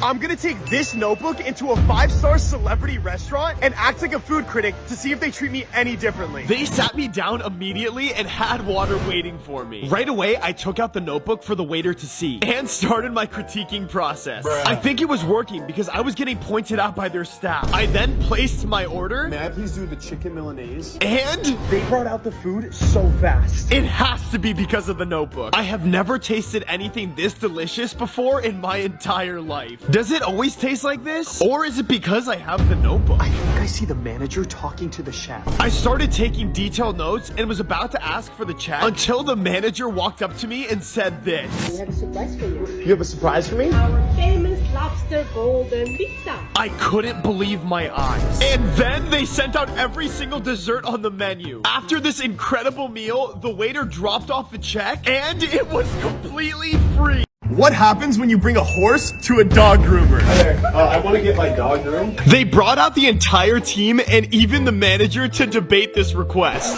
I'm gonna take this notebook into a 5-star celebrity restaurant and act like a food critic to see if they treat me any differently. They sat me down immediately and had water waiting for me. Right away, I took out the notebook for the waiter to see and started my critiquing process. I think it was working because I was getting pointed out by their staff. I then placed my order. May I please do the chicken Milanese? And they brought out the food so fast. It has to be because of the notebook. I have never tasted anything this delicious before in my entire life. Does it always taste like this? Or is it because I have the notebook? I think I see the manager talking to the chef. I started taking detailed notes and was about to ask for the check until the manager walked up to me and said this. We have a surprise for you. You have a surprise for me? Our famous lobster golden pizza. I couldn't believe my eyes. And then they sent out every single dessert on the menu. After this incredible meal, the waiter dropped off the check and it was completely free. What happens when you bring a horse to a dog groomer? Hi there. I want to get my dog groomed. They brought out the entire team and even the manager to debate this request.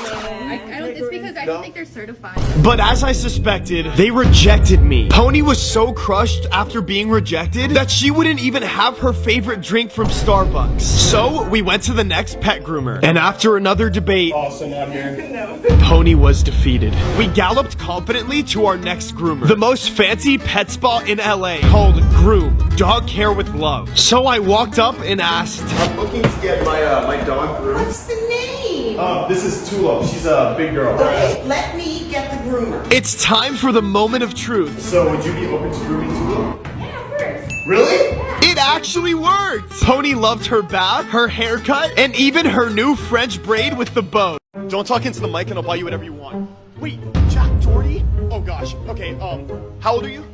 It's because I don't think they're certified. But as I suspected, they rejected me. Pony was so crushed after being rejected that she wouldn't even have her favorite drink from Starbucks. So we went to the next pet groomer. And after another debate, Also not here. Pony was defeated. We galloped confidently to our next groomer, the most fancy pet spa in LA, called Groom, Dog Care with Love. So I walked up and asked, I'm looking to get my dog groomed. What's the name? This is Tula. She's a big girl. Okay, let me get the groomer. it's time for the moment of truth. So would you be open to grooming Tula? Yeah, of course. Really? It actually worked! Pony loved her bath, her haircut, and even her new French braid with the bow. Don't talk into the mic and I'll buy you whatever you want. Wait, Jack Doherty? Oh gosh. Okay, how old are you?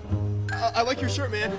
I like your shirt, man.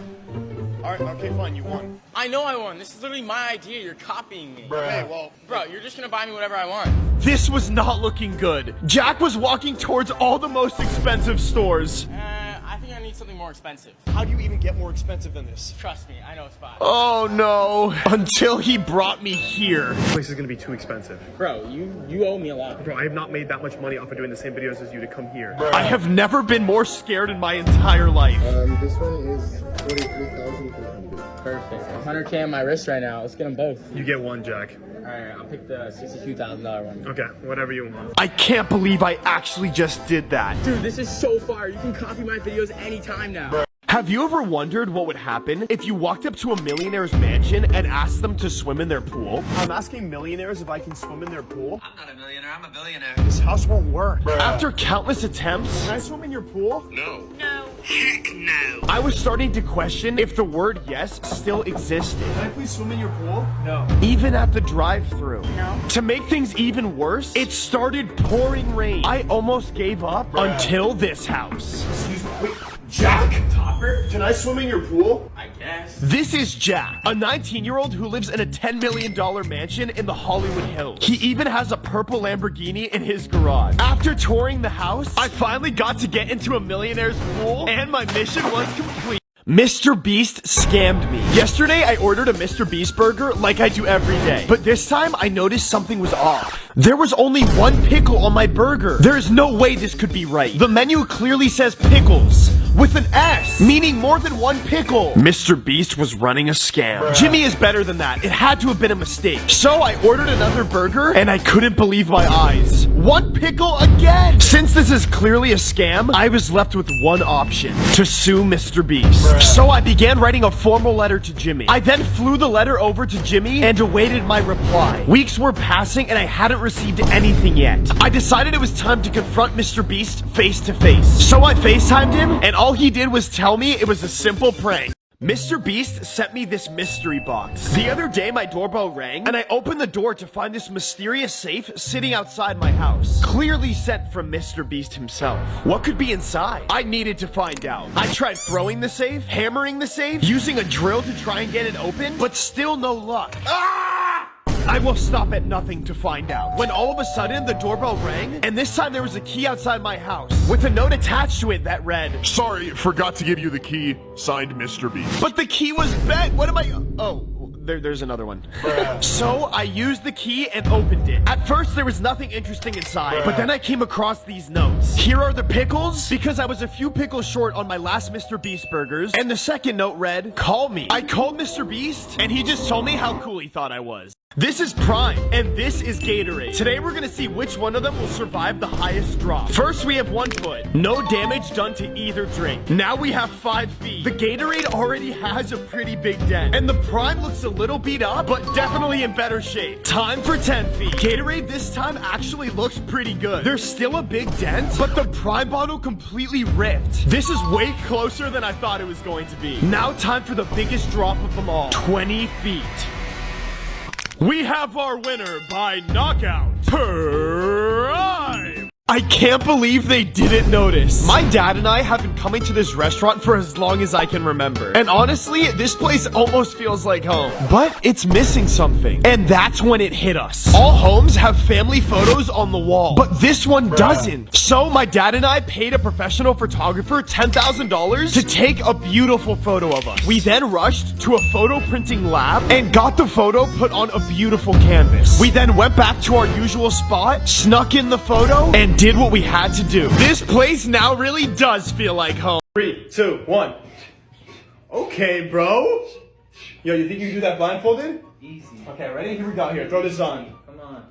Alright, okay, fine, you won. I know I won. This is literally my idea. You're copying me. Okay, well, Bro, you're just gonna buy me whatever I want. this was not looking good. Jack was walking towards all the most expensive stores. I think I need something more expensive. How do you even get more expensive than this? Trust me, I know a spot. Oh no. Until he brought me here. This place is gonna be too expensive. Bro, you owe me a lot. Bro, I have not made that much money off of doing the same videos as you to come here. I have never been more scared in my entire life. This one is 43,300. Perfect. 100K on my wrist right now. Let's get them both. You get one, Jack. Alright, I'll pick the $62,000 one. Okay, whatever you want. I can't believe I actually just did that. Dude, this is so fire. You can copy my videos anytime now. Have you ever wondered what would happen if you walked up to a millionaire's mansion and asked them to swim in their pool? I'm asking millionaires if I can swim in their pool. I'm not a millionaire, I'm a billionaire. This house won't work. After countless attempts, can I swim in your pool? No. No. Heck no. I was starting to question if the word yes still existed. Can I please swim in your pool? No. Even at the drive-thru. No. To make things even worse, it started pouring rain. I almost gave up until this house. Excuse me. Wait, Jack? Topper? Can I swim in your pool? I guess. This is Jack, a 19-year-old who lives in a $10 million mansion in the Hollywood Hills. He even has a purple Lamborghini in his garage. After touring the house, I finally got to get into a millionaire's pool, and my mission was complete. Mr. Beast scammed me. Yesterday, I ordered a Mr. Beast burger like I do every day. But this time, I noticed something was off. There was only one pickle on my burger. There is no way this could be right. The menu clearly says pickles with an S, meaning more than one pickle. Mr. Beast was running a scam. Jimmy is better than that. It had to have been a mistake. So I ordered another burger, and I couldn't believe my eyes. One pickle again! Since this is clearly a scam, I was left with one option: to sue Mr. Beast. So I began writing a formal letter to Jimmy. I then flew the letter over to Jimmy and awaited my reply. Weeks were passing and I hadn't received anything yet. I decided it was time to confront Mr. Beast face to face. So I FaceTimed him, and all he did was tell me it was a simple prank. Mr. Beast sent me this mystery box. The other day, my doorbell rang, and I opened the door to find this mysterious safe sitting outside my house. Clearly sent from Mr. Beast himself. What could be inside? I needed to find out. I tried throwing the safe, hammering the safe, using a drill to try and get it open, but still no luck. I will stop at nothing to find out. When all of a sudden, the doorbell rang, and this time there was a key outside my house, with a note attached to it that read, "Sorry, forgot to give you the key. Signed, Mr. Beast." but the key was bent. What am I... Oh, there's another one. So I used the key and opened it. At first there was nothing interesting inside, but then I came across these notes. Here are the pickles, because I was a few pickles short on my last Mr. Beast burgers. And the second note read, call me. I called Mr. Beast, and he just told me how cool he thought I was. This is Prime, and this is Gatorade. Today we're gonna see which one of them will survive the highest drop. First we have 1 foot. No damage done to either drink. Now we have 5 feet. The Gatorade already has a pretty big dent. And the Prime looks a little beat up, but definitely in better shape. Time for 10 feet. Gatorade this time actually looks pretty good. There's still a big dent, but the Prime bottle completely ripped. This is way closer than I thought it was going to be. Now time for the biggest drop of them all. 20 feet. We have our winner by knockout, Prime! I can't believe they didn't notice. My dad and I have been coming to this restaurant for as long as I can remember. And honestly, this place almost feels like home. But it's missing something. And that's when it hit us. All homes have family photos on the wall, but this one doesn't. So my dad and I paid a professional photographer $10,000 to take a beautiful photo of us. We then rushed to a photo printing lab and got the photo put on a beautiful canvas. We then went back to our usual spot, snuck in the photo, and did what we had to do. This place now really does feel like home. 3, 2, 1. Okay, bro. Yo, you think you can do that blindfolded? Easy. Okay, ready? Here we go. Here, throw this on. Come on.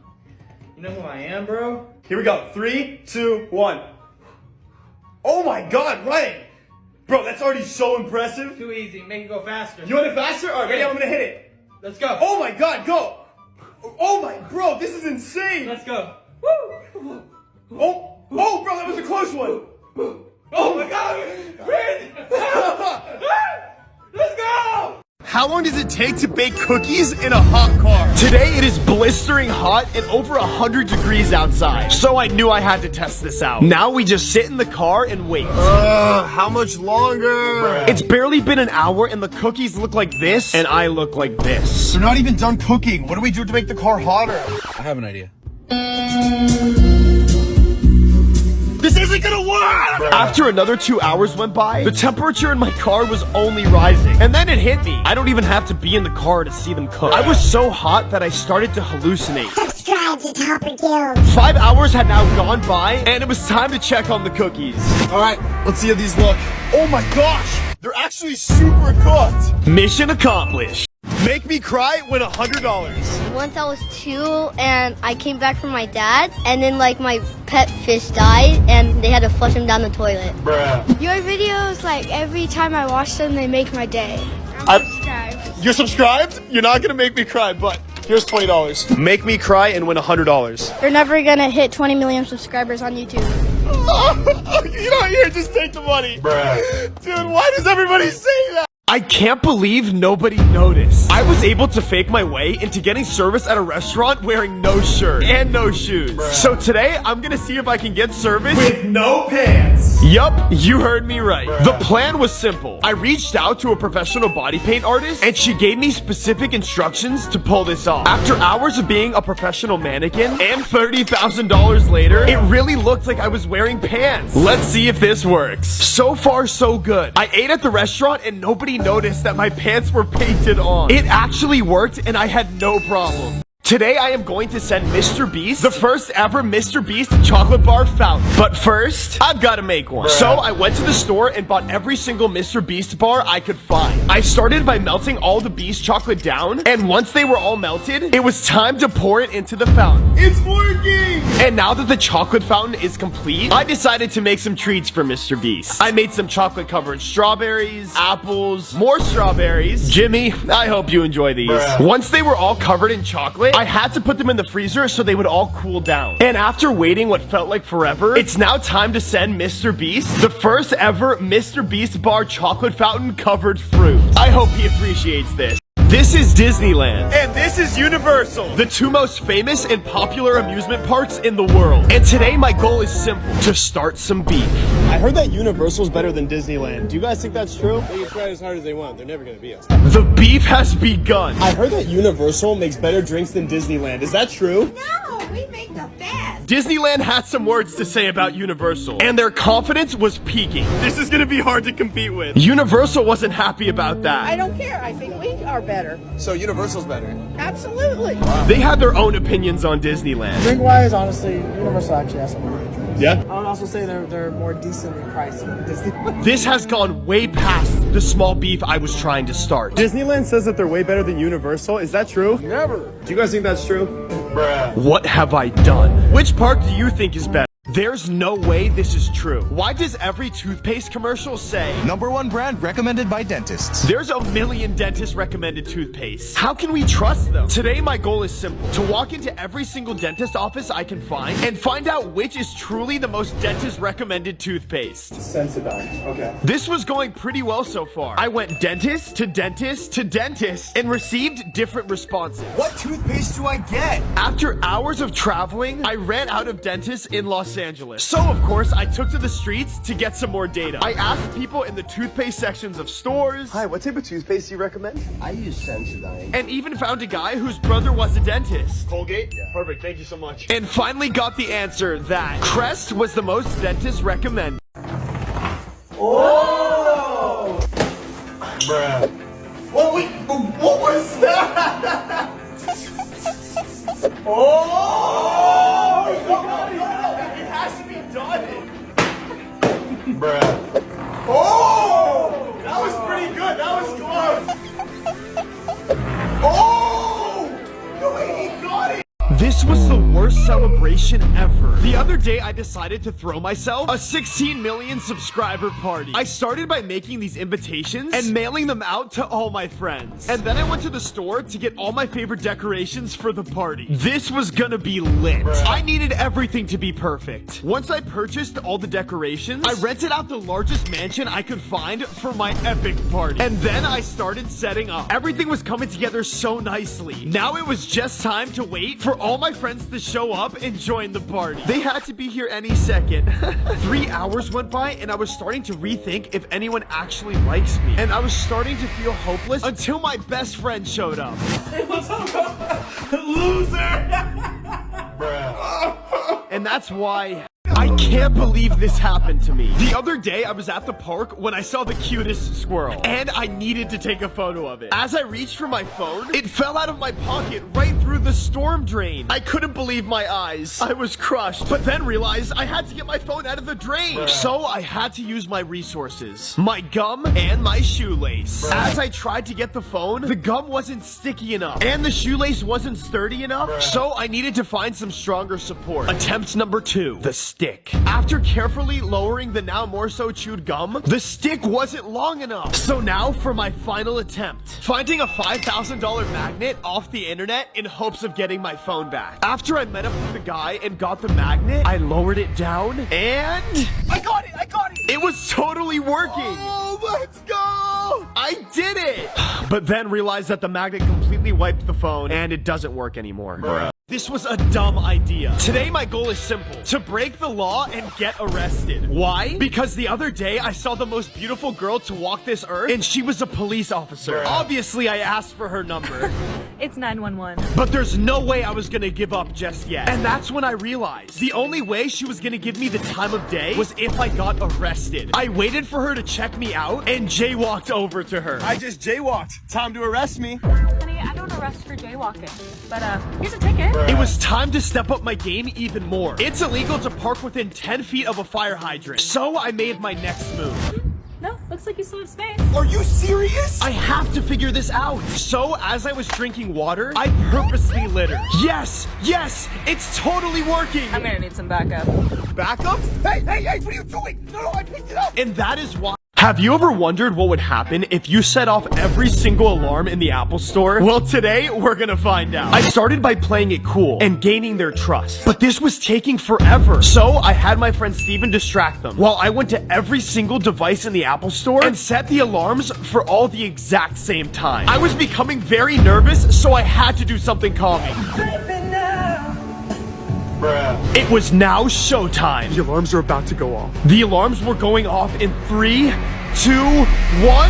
You know who I am, bro? Here we go. 3, 2, 1. Oh my God, Ryan. Bro, that's already so impressive. Too easy. Make it go faster. You want it faster? All right, ready? I'm gonna hit it. Let's go. Oh my God, go. Oh my, bro, this is insane. Let's go. Woo! Oh, bro, that was a close one. Oh my God! Win! Let's go! How long does it take to bake cookies in a hot car? Today it is blistering hot and over 100 degrees outside. So I knew I had to test this out. Now we just sit in the car and wait. How much longer? It's barely been an hour and the cookies look like this and I look like this. They're not even done cooking. What do we do to make the car hotter? I have an idea. This isn't gonna work! After another 2 hours went by, the temperature in my car was only rising. And then it hit me. I don't even have to be in the car to see them cook. I was so hot that I started to hallucinate. Subscribe to Topper Guild. 5 hours had now gone by, and it was time to check on the cookies. All right, let's see how these look. Oh my gosh, they're actually super cooked. Mission accomplished. Make me cry, win $100. Once I was 2 and I came back from my dad's and then like my pet fish died and they had to flush him down the toilet. Your videos, like every time I watch them, they make my day. I'm subscribed. You're subscribed? You're not gonna make me cry, but here's $20. Make me cry and win $100. You're never gonna hit 20 million subscribers on YouTube. You know, here, just take the money. Dude, why does everybody say that? I can't believe nobody noticed. I was able to fake my way into getting service at a restaurant wearing no shirt and no shoes. So today, I'm gonna see if I can get service With no pants. Yup, you heard me right. The plan was simple. I reached out to a professional body paint artist and she gave me specific instructions to pull this off. After hours of being a professional mannequin and $30,000 later, it really looked like I was wearing pants. Let's see if this works. So far, so good. I ate at the restaurant and nobody noticed that my pants were painted on. It actually worked and I had no problem. Today I am going to send Mr. Beast the first ever Mr. Beast chocolate bar fountain. But first, I've got to make one. So I went to the store and bought every single Mr. Beast bar I could find. I started by melting all the Beast chocolate down, and once they were all melted, it was time to pour it into the fountain. It's working. And now that the chocolate fountain is complete, I decided to make some treats for Mr. Beast. I made some chocolate covered strawberries, apples, more strawberries. Jimmy, I hope you enjoy these. Once they were all covered in chocolate, I had to put them in the freezer so they would all cool down. And after waiting what felt like forever, it's now time to send Mr. Beast the first ever Mr. Beast bar chocolate fountain covered fruit. I hope he appreciates this. This is Disneyland. And this is Universal. The two most famous and popular amusement parks in the world. And today my goal is simple, to start some beef. I heard that Universal's better than Disneyland. Do you guys think that's true? They can try as hard as they want. They're never gonna beat us. The beef has begun. I heard that Universal makes better drinks than Disneyland. Is that true? No, we make the best. Disneyland had some words to say about Universal, and their confidence was peaking. This is gonna be hard to compete with. Universal wasn't happy about that. I don't care. I think we are better. So Universal's better. Absolutely. They had their own opinions on Disneyland. Drink-wise, honestly, Universal actually has some really good drinks. Yeah? I would also say they're more decently priced than Disney. This has gone way past the small beef I was trying to start. Disneyland says that they're way better than Universal. Is that true? Never. Do you guys think that's true? Bruh. What have I done? Which park do you think is better? There's no way this is true. Why does every toothpaste commercial say, #1 brand recommended by dentists? there's a million dentist recommended toothpaste? How can we trust them? Today my goal is simple. To walk into every single dentist office I can find and find out which is truly the most dentist recommended toothpaste. Sensodyne. Okay. This was going pretty well so far. I went dentist to dentist to dentist and received different responses. What toothpaste do I get? After hours of traveling, I ran out of dentists in Los Angeles. So, of course, I took to the streets to get some more data. I asked people in the toothpaste sections of stores. Hi, what type of toothpaste do you recommend? I use Sensodyne. And even found a guy whose brother was a dentist. Colgate? Yeah. Perfect, thank you so much. And finally got the answer that Crest was the most dentist recommended. Oh! Bruh. What? Wait, what was that? Oh! No, it has to be done. Bruh. Oh! That was pretty good. That was close. Oh! No way, he got it. This was the worst celebration ever. The other day, I decided to throw myself a 16 million subscriber party. I started by making these invitations and mailing them out to all my friends. And then I went to the store to get all my favorite decorations for the party. This was gonna be lit. I needed everything to be perfect. Once I purchased all the decorations, I rented out the largest mansion I could find for my epic party. And then I started setting up. Everything was coming together so nicely. Now it was just time to wait for all my friends to show up and join the party. They had to be here any second. 3 hours went by and I was starting to rethink if anyone actually likes me. And I was starting to feel hopeless until my best friend showed up. Loser! And that's why I can't believe this happened to me. The other day, I was at the park when I saw the cutest squirrel, and I needed to take a photo of it. As I reached for my phone, it fell out of my pocket right through the storm drain. I couldn't believe my eyes. I was crushed, but then realized I had to get my phone out of the drain. So I had to use my resources, my gum and my shoelace. As I tried to get the phone, the gum wasn't sticky enough, and the shoelace wasn't sturdy enough, so I needed to find some stronger support. Attempt number 2, the stick. After carefully lowering the now more so chewed gum, the stick wasn't long enough. So now for my final attempt. Finding a $5,000 magnet off the internet in hopes of getting my phone back. After I met up with the guy and got the magnet, I lowered it down and I got it! it was totally working. Oh, let's go! I did it! But then realized that the magnet completely wiped the phone and it doesn't work anymore. This was a dumb idea. Today, my goal is simple. To break the law and get arrested. Why? Because the other day, I saw the most beautiful girl to walk this earth, and she was a police officer. Obviously, I asked for her number. It's 911. But there's no way I was gonna give up just yet. And that's when I realized the only way she was gonna give me the time of day was if I got arrested. I waited for her to check me out and jaywalked over to her. I just jaywalked. Time to arrest me. Honey, I don't arrest for jaywalking. But, here's a ticket. It was time to step up my game even more. It's illegal to park within 10 feet of a fire hydrant. So I made my next move. No, looks like you still have space. Are you serious? I have to figure this out. So as I was drinking water, I purposely littered. Yes, it's totally working. I'm gonna need some backup. Backup? Hey, what are you doing? No, I picked it up. And that is why. Have you ever wondered what would happen if you set off every single alarm in the Apple Store? Well, today we're gonna find out. I started by playing it cool and gaining their trust, but this was taking forever. So I had my friend Steven distract them while I went to every single device in the Apple Store and set the alarms for all the exact same time. I was becoming very nervous, so I had to do something calming. It was now showtime. The alarms are about to go off. The alarms were going off in 3, 2, 1.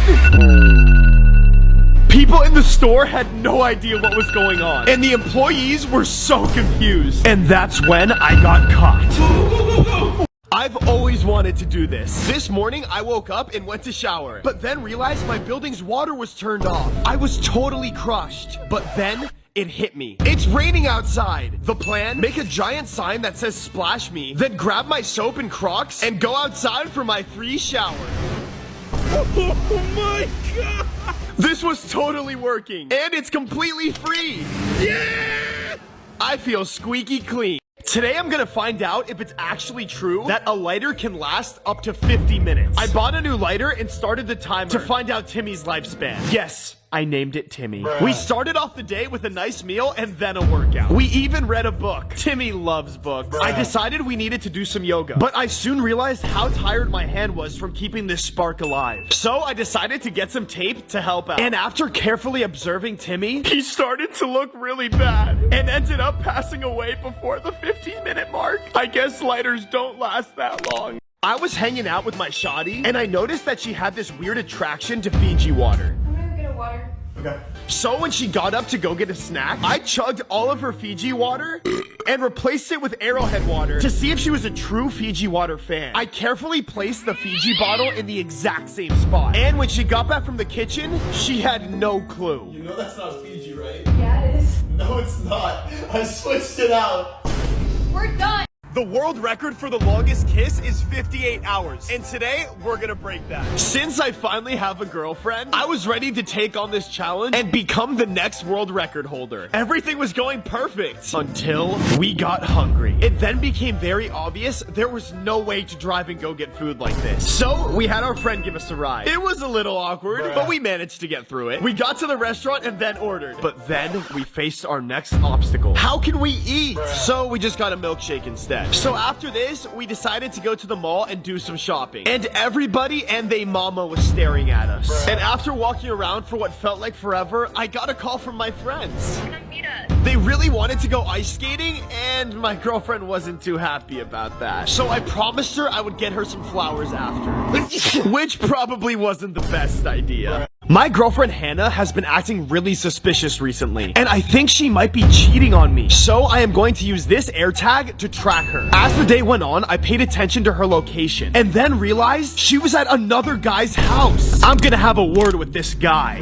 People in the store had no idea what was going on, and the employees were so confused. And that's when I got caught. I've always wanted to do this. This morning, I woke up and went to shower, but then realized my building's water was turned off. I was totally crushed, but then it hit me. It's raining outside. The plan, make a giant sign that says splash me, then grab my soap and Crocs and go outside for my free shower. Oh my God! This was totally working, and it's completely free. Yeah! I feel squeaky clean. Today I'm gonna find out if it's actually true that a lighter can last up to 50 minutes. I bought a new lighter and started the timer to find out Timmy's lifespan. Yes, I named it Timmy. We started off the day with a nice meal and then a workout. We even read a book. Timmy loves books. I decided we needed to do some yoga, but I soon realized how tired my hand was from keeping this spark alive. So I decided to get some tape to help out. And after carefully observing Timmy, he started to look really bad and ended up passing away before the 15-minute mark. I guess lighters don't last that long. I was hanging out with my shoddy and I noticed that she had this weird attraction to Fiji water. Water. Okay. So when she got up to go get a snack, I chugged all of her Fiji water and replaced it with Arrowhead water to see if she was a true Fiji water fan. I carefully placed the Fiji bottle in the exact same spot. And when she got back from the kitchen, she had no clue. You know that's not Fiji, right? Yeah, it is. No, it's not. I switched it out. We're done. The world record for the longest kiss is 58 hours, and today we're gonna break that. Since I finally have a girlfriend, I was ready to take on this challenge and become the next world record holder. Everything was going perfect until we got hungry. It then became very obvious there was no way to drive and go get food like this. So we had our friend give us a ride. It was a little awkward, but we managed to get through it. We got to the restaurant and then ordered, but then we faced our next obstacle. How can we eat? So we just got a milkshake instead. So after this, we decided to go to the mall and do some shopping. And everybody and they mama was staring at us. And after walking around for what felt like forever, I got a call from my friends. They really wanted to go ice skating, and my girlfriend wasn't too happy about that. So I promised her I would get her some flowers after. Which probably wasn't the best idea. My girlfriend Hannah has been acting really suspicious recently, and I think she might be cheating on me. So I am going to use this AirTag to track her. As the day went on, I paid attention to her location, and then realized she was at another guy's house. I'm gonna have a word with this guy.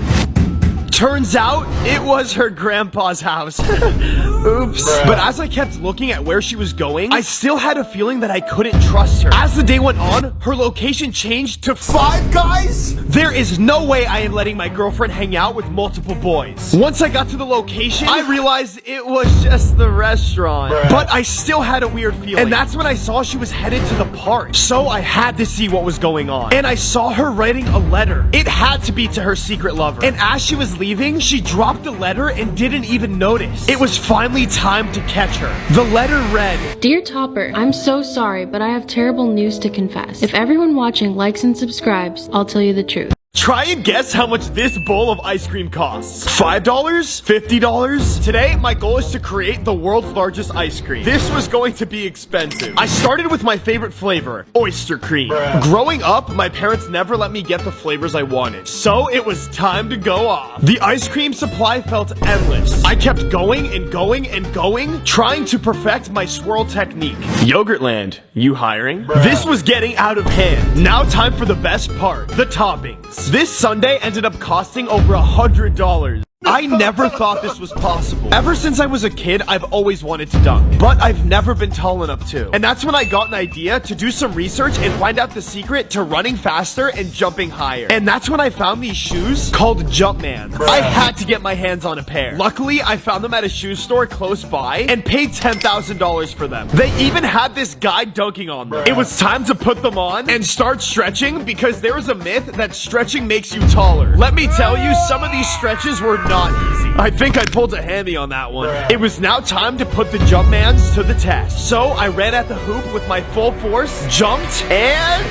Turns out, it was her grandpa's house. Oops. But as I kept looking at where she was going, I still had a feeling that I couldn't trust her. As the day went on, her location changed to Five Guys. There is no way I am letting my girlfriend hang out with multiple boys. Once I got to the location, I realized it was just the restaurant. But I still had a weird feeling. And that's when I saw she was headed to the park. So I had to see what was going on. And I saw her writing a letter. It had to be to her secret lover. And as she was leaving, she dropped the letter and didn't even notice. It was finally time to catch her. The letter read, Dear Topper, I'm so sorry, but I have terrible news to confess. If everyone watching likes and subscribes, I'll tell you the truth. Try and guess how much this bowl of ice cream costs. $5? $50? Today, my goal is to create the world's largest ice cream. This was going to be expensive. I started with my favorite flavor, oyster cream. Growing up, my parents never let me get the flavors I wanted, so it was time to go off. The ice cream supply felt endless. I kept going and going and going, trying to perfect my swirl technique. Yogurtland, you hiring? This was getting out of hand. Now time for the best part, the toppings. This sundae ended up costing over $100. I never thought this was possible. Ever since I was a kid, I've always wanted to dunk, but I've never been tall enough to. And that's when I got an idea to do some research and find out the secret to running faster and jumping higher. And that's when I found these shoes called Jumpman. I had to get my hands on a pair. Luckily, I found them at a shoe store close by and paid $10,000 for them. They even had this guy dunking on them. It was time to put them on and start stretching because there is a myth that stretching makes you taller. Let me tell you, some of these stretches were not easy. I think I pulled a hammy on that one. It was now time to put the Jumpmans to the test. So I ran at the hoop with my full force, jumped, and...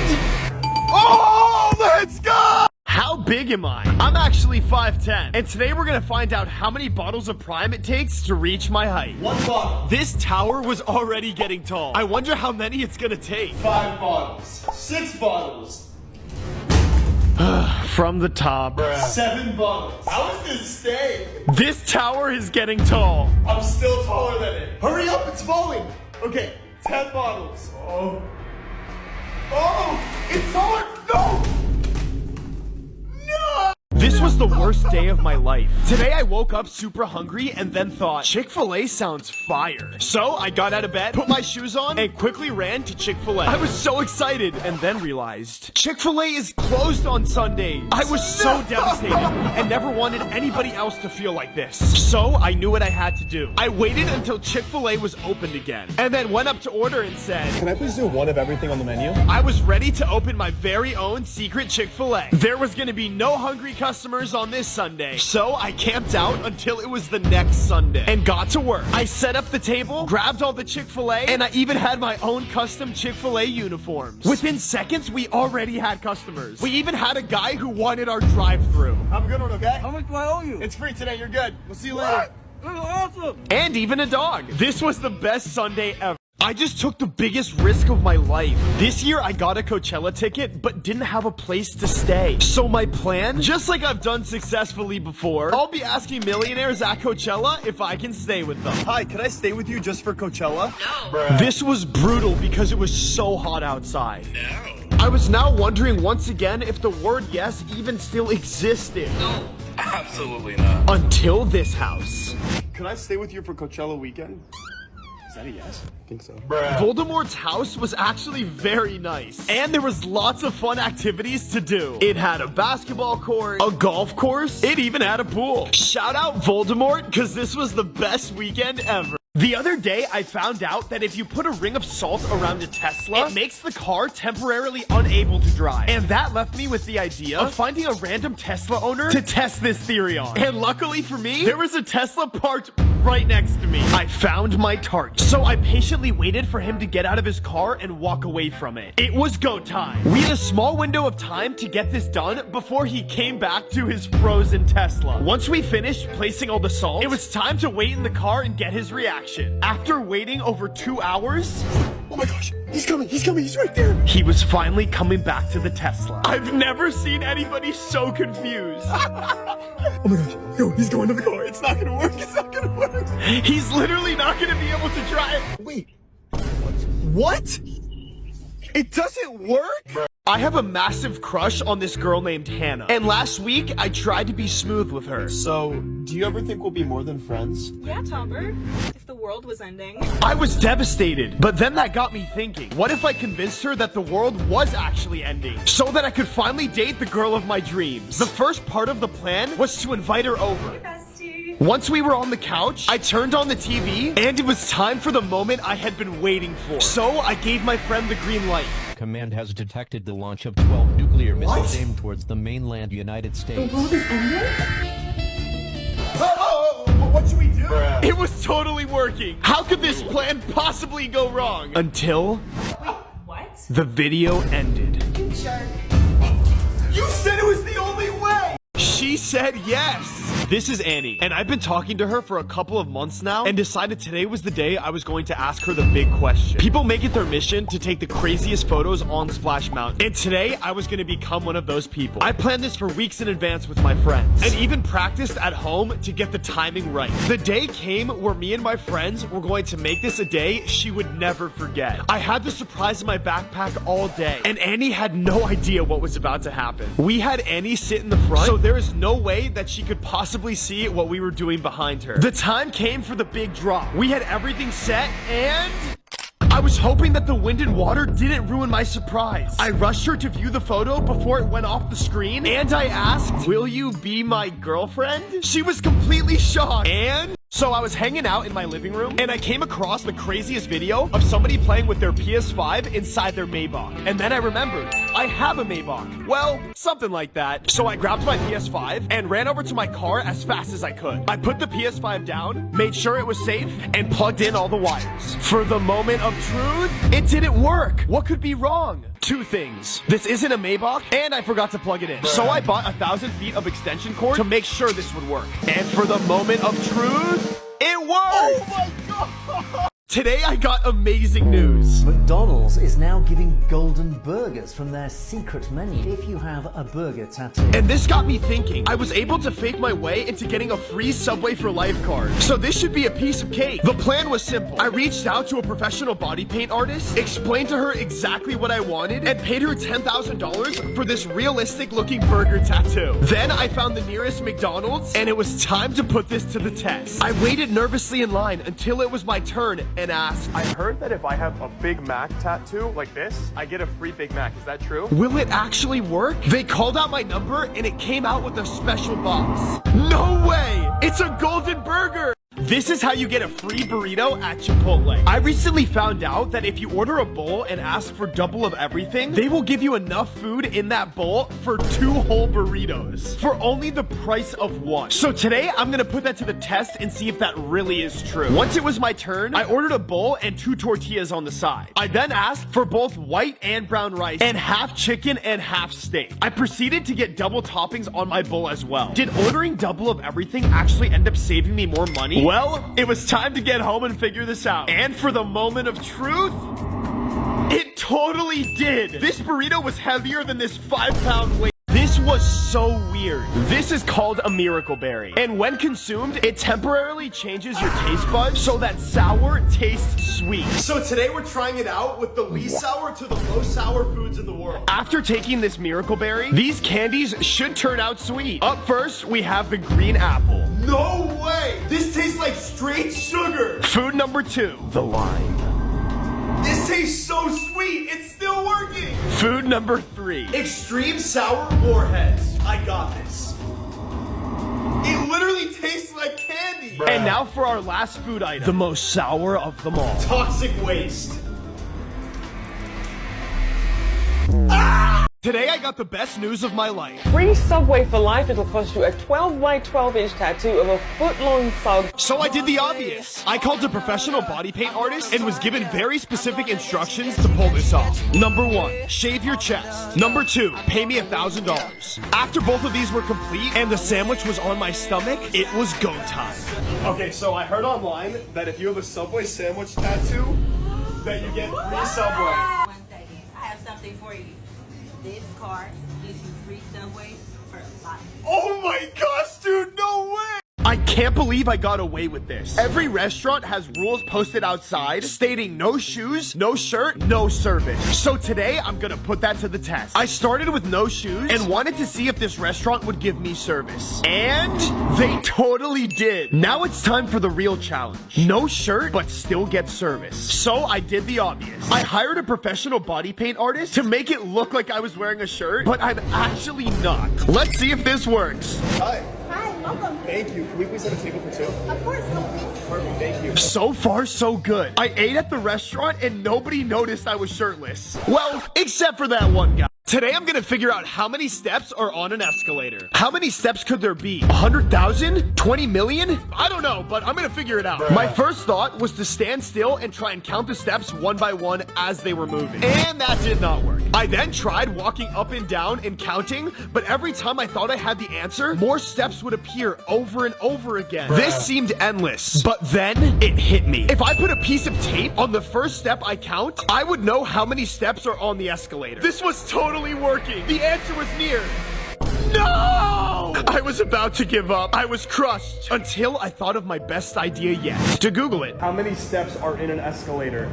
Oh, let's go! How big am I? I'm actually 5'10", and today we're gonna find out how many bottles of Prime it takes to reach my height. 1 bottle. This tower was already getting tall. I wonder how many it's gonna take. 5 bottles. 6 bottles. from the top. 7 bottles. How is this staying? This tower is getting tall. I'm still taller than it. Hurry up, it's falling. Okay, 10 bottles. Oh. Oh, it's taller. No. No. This was the worst day of my life. Today I woke up super hungry and then thought, Chick-fil-A sounds fire. So I got out of bed, put my shoes on, and quickly ran to Chick-fil-A. I was so excited and then realized Chick-fil-A is closed on Sundays. I was so devastated and never wanted anybody else to feel like this. So I knew what I had to do. I waited until Chick-fil-A was opened again and then went up to order and said, Can I please do one of everything on the menu? I was ready to open my very own secret Chick-fil-A. There was gonna be no hungry customers on this Sunday, so I camped out until it was the next Sunday and got to work. I set up the table, grabbed all the Chick-fil-A, and I even had my own custom Chick-fil-A uniforms. Within seconds, we already had customers. We even had a guy who wanted our drive-thru. Have a good one, okay? How much do I owe you? It's free today. You're good. We'll see you later. This is awesome. And even a dog. This was the best Sunday ever. I just took the biggest risk of my life. This year, I got a Coachella ticket, but didn't have a place to stay. So my plan, just like I've done successfully before, I'll be asking millionaires at Coachella if I can stay with them. Hi, can I stay with you just for Coachella? No. This was brutal because it was so hot outside. No. I was now wondering once again if the word yes even still existed. No. Absolutely not. Until this house. Can I stay with you for Coachella weekend? Is that a yes? I think so. Voldemort's house was actually very nice, and there was lots of fun activities to do. It had a basketball court, a golf course, it even had a pool. Shout out Voldemort, because this was the best weekend ever. The other day, I found out that if you put a ring of salt around a Tesla, it makes the car temporarily unable to drive. And that left me with the idea of finding a random Tesla owner to test this theory on. And luckily for me, there was a Tesla parked right next to me. I found my target. So I patiently waited for him to get out of his car and walk away from it. It was go time. We had a small window of time to get this done before he came back to his frozen Tesla. Once we finished placing all the salt, it was time to wait in the car and get his reaction. After waiting over 2 hours, Oh my gosh, he's coming, he's right there. he was finally coming back to the Tesla. I've never seen anybody so confused. Oh my gosh, yo, he's going to the car. It's not gonna work, it's not gonna work. He's literally not gonna be able to drive. Wait, what? It doesn't work? I have a massive crush on this girl named Hannah. And last week, I tried to be smooth with her. So, do you ever think we'll be more than friends? Yeah, Tomber. If the world was ending. I was devastated, but then that got me thinking. What if I convinced her that the world was actually ending, so that I could finally date the girl of my dreams? The first part of the plan was to invite her over. Bestie. Once we were on the couch, I turned on the TV, and it was time for the moment I had been waiting for. So I gave my friend the green light. Command has detected the launch of 12 nuclear missiles aimed towards the mainland United States. The world is ending? What should we do? It was totally working. How could this plan possibly go wrong? Until Wait, what? the video ended. You jerk. You said it was the only way! She said yes. This is Annie, and I've been talking to her for a couple of months now and decided today was the day I was going to ask her the big question. People make it their mission to take the craziest photos on Splash Mountain, and today I was going to become one of those people. I planned this for weeks in advance with my friends and even practiced at home to get the timing right. The day came where me and my friends were going to make this a day she would never forget. I had the surprise in my backpack all day, and Annie had no idea what was about to happen. We had Annie sit in the front, so there is no way that she could possibly see what we were doing behind her. The time came for the big drop. We had everything set, and I was hoping that the wind and water didn't ruin my surprise. I rushed her to view the photo before it went off the screen, and I asked, "Will you be my girlfriend?" She was completely shocked, and so I was hanging out in my living room, and I came across the craziest video of somebody playing with their PS5 inside their Maybach. And then I remembered, I have a Maybach. Well, something like that. So I grabbed my PS5 and ran over to my car as fast as I could. I put the PS5 down, made sure it was safe, and plugged in all the wires. For the moment of truth, it didn't work. What could be wrong? Two things. This isn't a Maybach, and I forgot to plug it in. So I bought 1,000 feet of extension cord to make sure this would work. And for the moment of truth, it worked! Oh my god! Today I got amazing news. McDonald's is now giving golden burgers from their secret menu if you have a burger tattoo. And this got me thinking. I was able to fake my way into getting a free Subway for Life card. So this should be a piece of cake. The plan was simple. I reached out to a professional body paint artist, explained to her exactly what I wanted, and paid her $10,000 for this realistic looking burger tattoo. Then I found the nearest McDonald's, and it was time to put this to the test. I waited nervously in line until it was my turn and asked, I heard that if I have a Big Mac tattoo like this, I get a free Big Mac. Is that true? will it actually work? They called out my number and it came out with a special box. No way! It's a golden burger! This is how you get a free burrito at Chipotle. I recently found out that if you order a bowl and ask for double of everything, they will give you enough food in that bowl for 2 whole burritos for only the price of 1. So today I'm gonna put that to the test and see if that really is true. Once it was my turn, I ordered a bowl and 2 tortillas on the side. I then asked for both white and brown rice and half chicken and half steak. I proceeded to get double toppings on my bowl as well. Did ordering double of everything actually end up saving me more money? Well, it was time to get home and figure this out. And for the moment of truth, it totally did. This burrito was heavier than this 5-pound weight. This was so weird. This is called a miracle berry. And when consumed, it temporarily changes your taste buds so that sour tastes sweet. So today we're trying it out with the least sour to the most sour foods in the world. After taking this miracle berry, these candies should turn out sweet. Up first, we have the green apple. No way! This tastes like straight sugar. Food number 2, the lime. This tastes so sweet, it's still working! Food number 3, extreme sour warheads. I got this. It literally tastes like candy. Bruh. And now for our last food item, the most sour of them all. Toxic waste. Ah! Today I got the best news of my life. Free Subway for Life. It'll cost you a 12 by 12 inch tattoo of a foot-long sub. So I did the obvious. I called a professional body paint artist and was given very specific instructions to pull this off. Number 1, shave your chest. Number 2, pay me $1,000. After both of these were complete and the sandwich was on my stomach, it was go time. Okay, so I heard online that if you have a Subway sandwich tattoo, that you get free Subway. 1 second. I have something for you. This card gives you free Subway for life. Oh my gosh, dude, no way! I can't believe I got away with this. Every restaurant has rules posted outside stating no shoes, no shirt, no service. So today, I'm gonna put that to the test. I started with no shoes and wanted to see if this restaurant would give me service. And they totally did. Now it's time for the real challenge. No shirt, but still get service. So I did the obvious. I hired a professional body paint artist to make it look like I was wearing a shirt, but I'm actually not. Let's see if this works. Hi. Hi, welcome. Thank you. Can we please have a table for 2? Of course, come please. Perfect, thank you. So far, so good. I ate at the restaurant and nobody noticed I was shirtless. Well, except for that one guy. Today, I'm gonna figure out how many steps are on an escalator. How many steps could there be? 100,000? 20 million? I don't know, but I'm gonna figure it out. Bruh. My first thought was to stand still and try and count the steps one by one as they were moving. And that did not work. I then tried walking up and down and counting, but every time I thought I had the answer, more steps would appear over and over again. Bruh. This seemed endless, but then it hit me. If I put a piece of tape on the first step I count, I would know how many steps are on the escalator. This was totally working. The answer was near. No! I was about to give up. I was crushed until I thought of my best idea yet. To Google it. How many steps are in an escalator?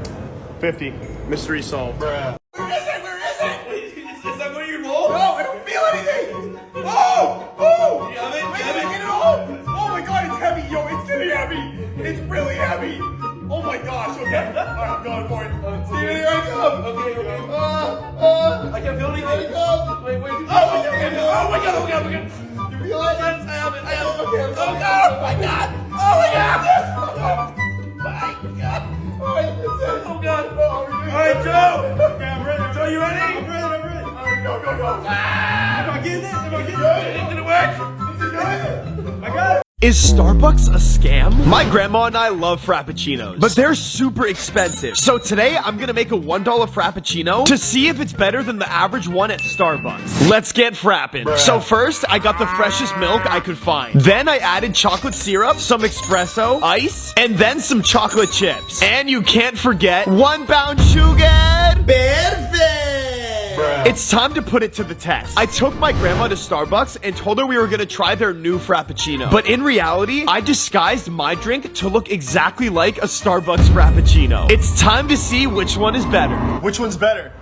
50. Mystery solved. Bruh. Where is it? Where is it? Is that what you roll? No, I don't feel anything. Oh! Oh! You have it? Wait, get it all? Oh my god, it's heavy. Yo, it's getting heavy. It's really heavy. Oh my gosh, okay. Alright, I'm going for it. Steven, here I come. Okay. I can't feel anything. Wait. Oh my god. You feel it? Yes, I have it. Okay. Oh my god. Oh my god. My god. Alright, that's it. Oh god. Alright, Joe. Okay, I'm ready. Joe, you ready? I'm ready. Alright, go. Am I getting it? Is it gonna work? Is it good? I got it. Is Starbucks a scam? My grandma and I love Frappuccinos, but they're super expensive. So today, I'm gonna make a $1 Frappuccino to see if it's better than the average one at Starbucks. Let's get frappin'. So first, I got the freshest milk I could find. Then I added chocolate syrup, some espresso, ice, and then some chocolate chips. And you can't forget 1 pound sugar. Perfect! It's time to put it to the test. I took my grandma to Starbucks and told her we were gonna try their new Frappuccino. But in reality, I disguised my drink to look exactly like a Starbucks Frappuccino. It's time to see which one is better. Which one's better?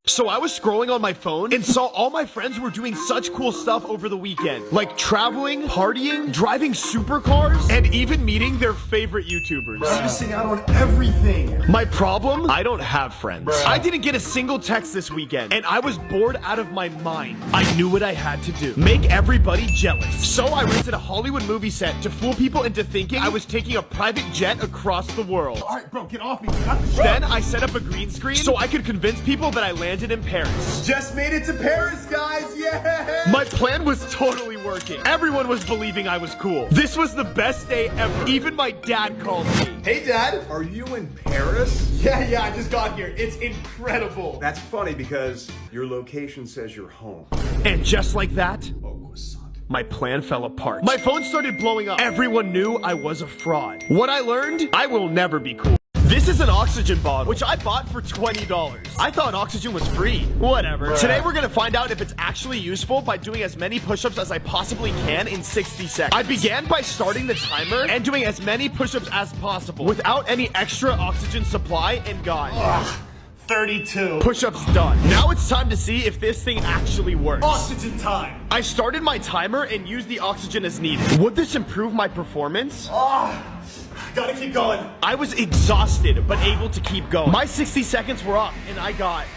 So I was scrolling on my phone and saw all my friends were doing such cool stuff over the weekend. Like traveling, partying, driving supercars, and even meeting their favorite YouTubers. Missing out on everything. My problem? I don't have friends. I didn't get a single text this weekend, and I was bored out of my mind. I knew what I had to do. Make everybody jealous. So I rented a Hollywood movie set to fool people into thinking I was taking a private jet across the world. All right, bro, get off me. Got the show. Then I set up a green screen so I could convince people that I landed in Paris. Just made it to Paris, guys. Yeah. My plan was totally working. Everyone was believing I was cool. This was the best day ever. Even my dad called me. Hey, Dad. Are you in Paris? Yeah, I just got here. It's incredible. That's funny because your location says you're home. And just like that, my plan fell apart. My phone started blowing up. Everyone knew I was a fraud. What I learned, I will never be cool. This is an oxygen bottle, which I bought for $20. I thought oxygen was free. Whatever. Today we're gonna find out if it's actually useful by doing as many push-ups as I possibly can in 60 seconds. I began by starting the timer and doing as many push-ups as possible without any extra oxygen supply and got 32. Push-ups done. Now it's time to see if this thing actually works. Oxygen time. I started my timer and used the oxygen as needed. Would this improve my performance? Gotta keep going. I was exhausted, but able to keep going. My 60 seconds were up, and I got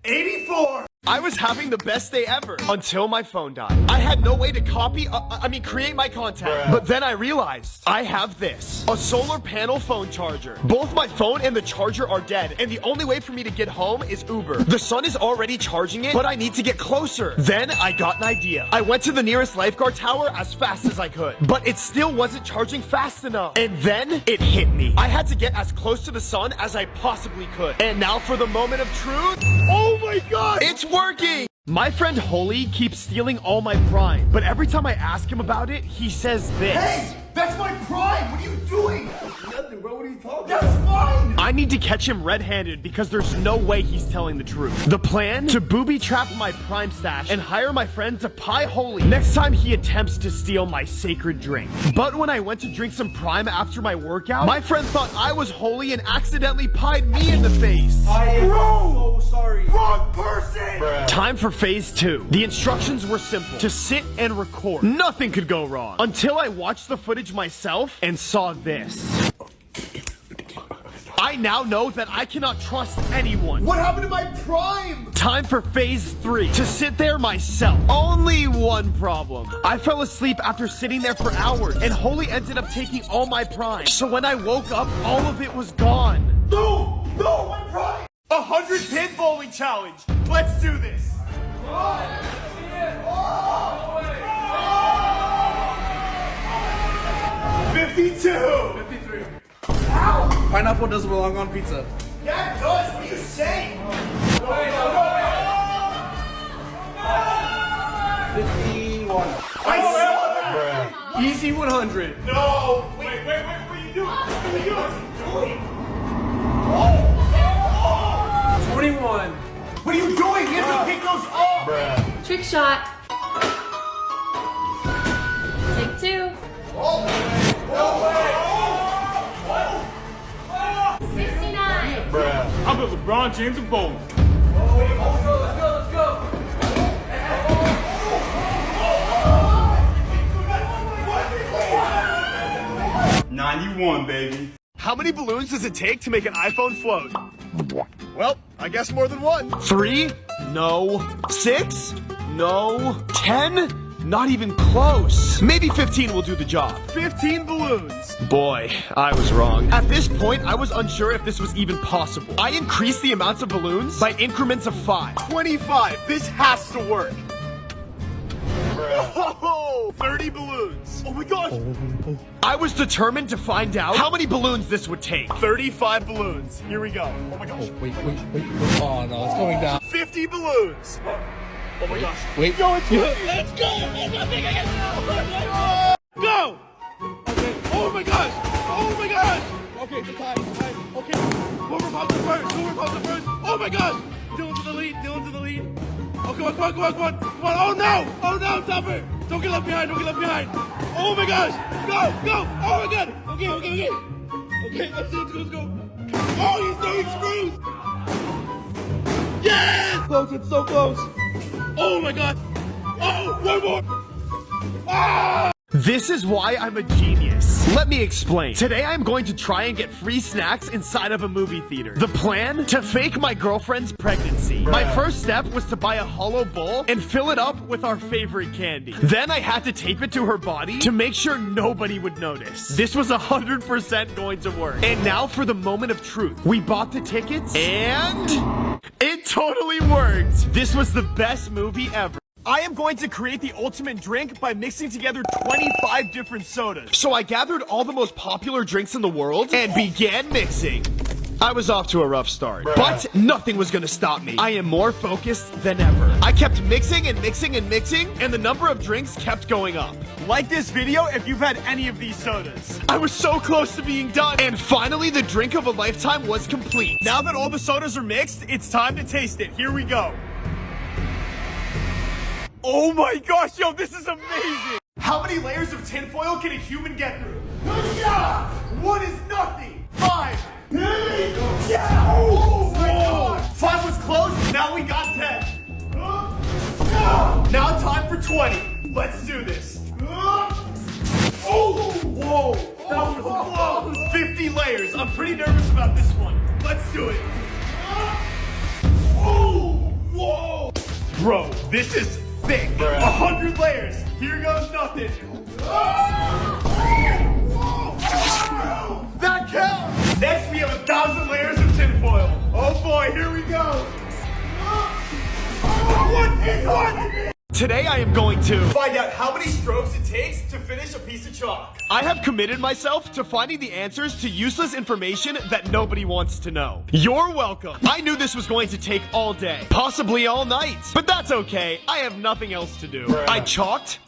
84. I was having the best day ever until my phone died. I had no way to create my content. But then I realized I have this, a solar panel phone charger. Both my phone and the charger are dead, and the only way for me to get home is Uber. The sun is already charging it, but I need to get closer. Then I got an idea. I went to the nearest lifeguard tower as fast as I could, but it still wasn't charging fast enough. And then it hit me. I had to get as close to the sun as I possibly could. And now for the moment of truth. Oh my God, it's working! My friend Holy keeps stealing all my Prime, but every time I ask him about it, he says this. Hey, that's my Prime! What are you doing? Nothing, bro. What are you talking about? That's mine! I need to catch him red-handed because there's no way he's telling the truth. The plan? To booby-trap my Prime stash and hire my friend to pie Holy next time he attempts to steal my sacred drink. But when I went to drink some Prime after my workout, my friend thought I was Holy and accidentally pied me in the face. I am so sorry. Wrong person! Time for phase 2. The instructions were simple. To sit and record. Nothing could go wrong. Until I watched the footage myself and saw this. I now know that I cannot trust anyone. What happened to my Prime? Time for phase 3. To sit there myself. Only one problem. I fell asleep after sitting there for hours, and Holy ended up taking all my Prime. So when I woke up, all of it was gone. No, my Prime! 100 pin bowling challenge. Let's do this. 52. 53. Ow! Pineapple doesn't belong on pizza. Yeah, it does. What are you saying? 51. I saw that. Easy 100. No. Wait. What are you doing? What are you doing? 21. What are you doing? You have to pick those up. Trick shot. Take 2. 69. I'm the LeBron James of bowling. Let's go. 91, baby. How many balloons does it take to make an iPhone float? Well, I guess more than one. 3? No. 6? No. 10? Not even close. Maybe 15 will do the job. 15 balloons. Boy, I was wrong. At this point, I was unsure if this was even possible. I increased the amounts of balloons by increments of 5. 25. This has to work. Oh, 30 balloons. Oh my gosh. I was determined to find out how many balloons this would take. 35 balloons. Here we go. Oh my gosh. Wait. Oh no, it's going down. 50 balloons. Oh my gosh. Wait. Yo, it's Let's go. Go. Okay. Oh my gosh. Oh my gosh. Okay, it's time. Okay. One more pop first. Oh my gosh. Dylan's in the lead. Oh, come on. Oh no, Topper. Don't get left behind. Oh my gosh. Go. Oh my god. Okay. Let's go. Oh, he's throwing screws. Yes. Close. It's so close. Oh my god. Oh, one more. Ah! This is why I'm a genius. Let me explain. Today I'm going to try and get free snacks inside of a movie theater. The plan? To fake my girlfriend's pregnancy. My first step was to buy a hollow bowl and fill it up with our favorite candy. Then I had to tape it to her body to make sure nobody would notice. This was 100% going to work. And now for the moment of truth. We bought the tickets and it totally worked. This was the best movie ever. I am going to create the ultimate drink by mixing together 25 different sodas. So I gathered all the most popular drinks in the world and began mixing. I was off to a rough start, but nothing was gonna stop me. I am more focused than ever. I kept mixing and the number of drinks kept going up. Like this video if you've had any of these sodas. I was so close to being done, and finally the drink of a lifetime was complete. Now that all the sodas are mixed, it's time to taste it. Here we go. Oh my gosh, yo, this is amazing! How many layers of tinfoil can a human get through? Yeah! One is nothing! 5! Yeah! Oh my god! 5 was close, now we got 10. Now time for 20. Let's do this. Oh! Whoa! That was close! 50 layers. I'm pretty nervous about this one. Let's do it. Oh! Whoa! Bro, this is thick. 100 layers. Here goes nothing. That counts. Next, we have 1,000 layers of tinfoil. Oh boy, here we go. What? Today I am going to find out how many strokes it takes to finish a piece of chalk. I have committed myself to finding the answers to useless information that nobody wants to know. You're welcome. I knew this was going to take all day, possibly all night, but that's okay. I have nothing else to do. I chalked,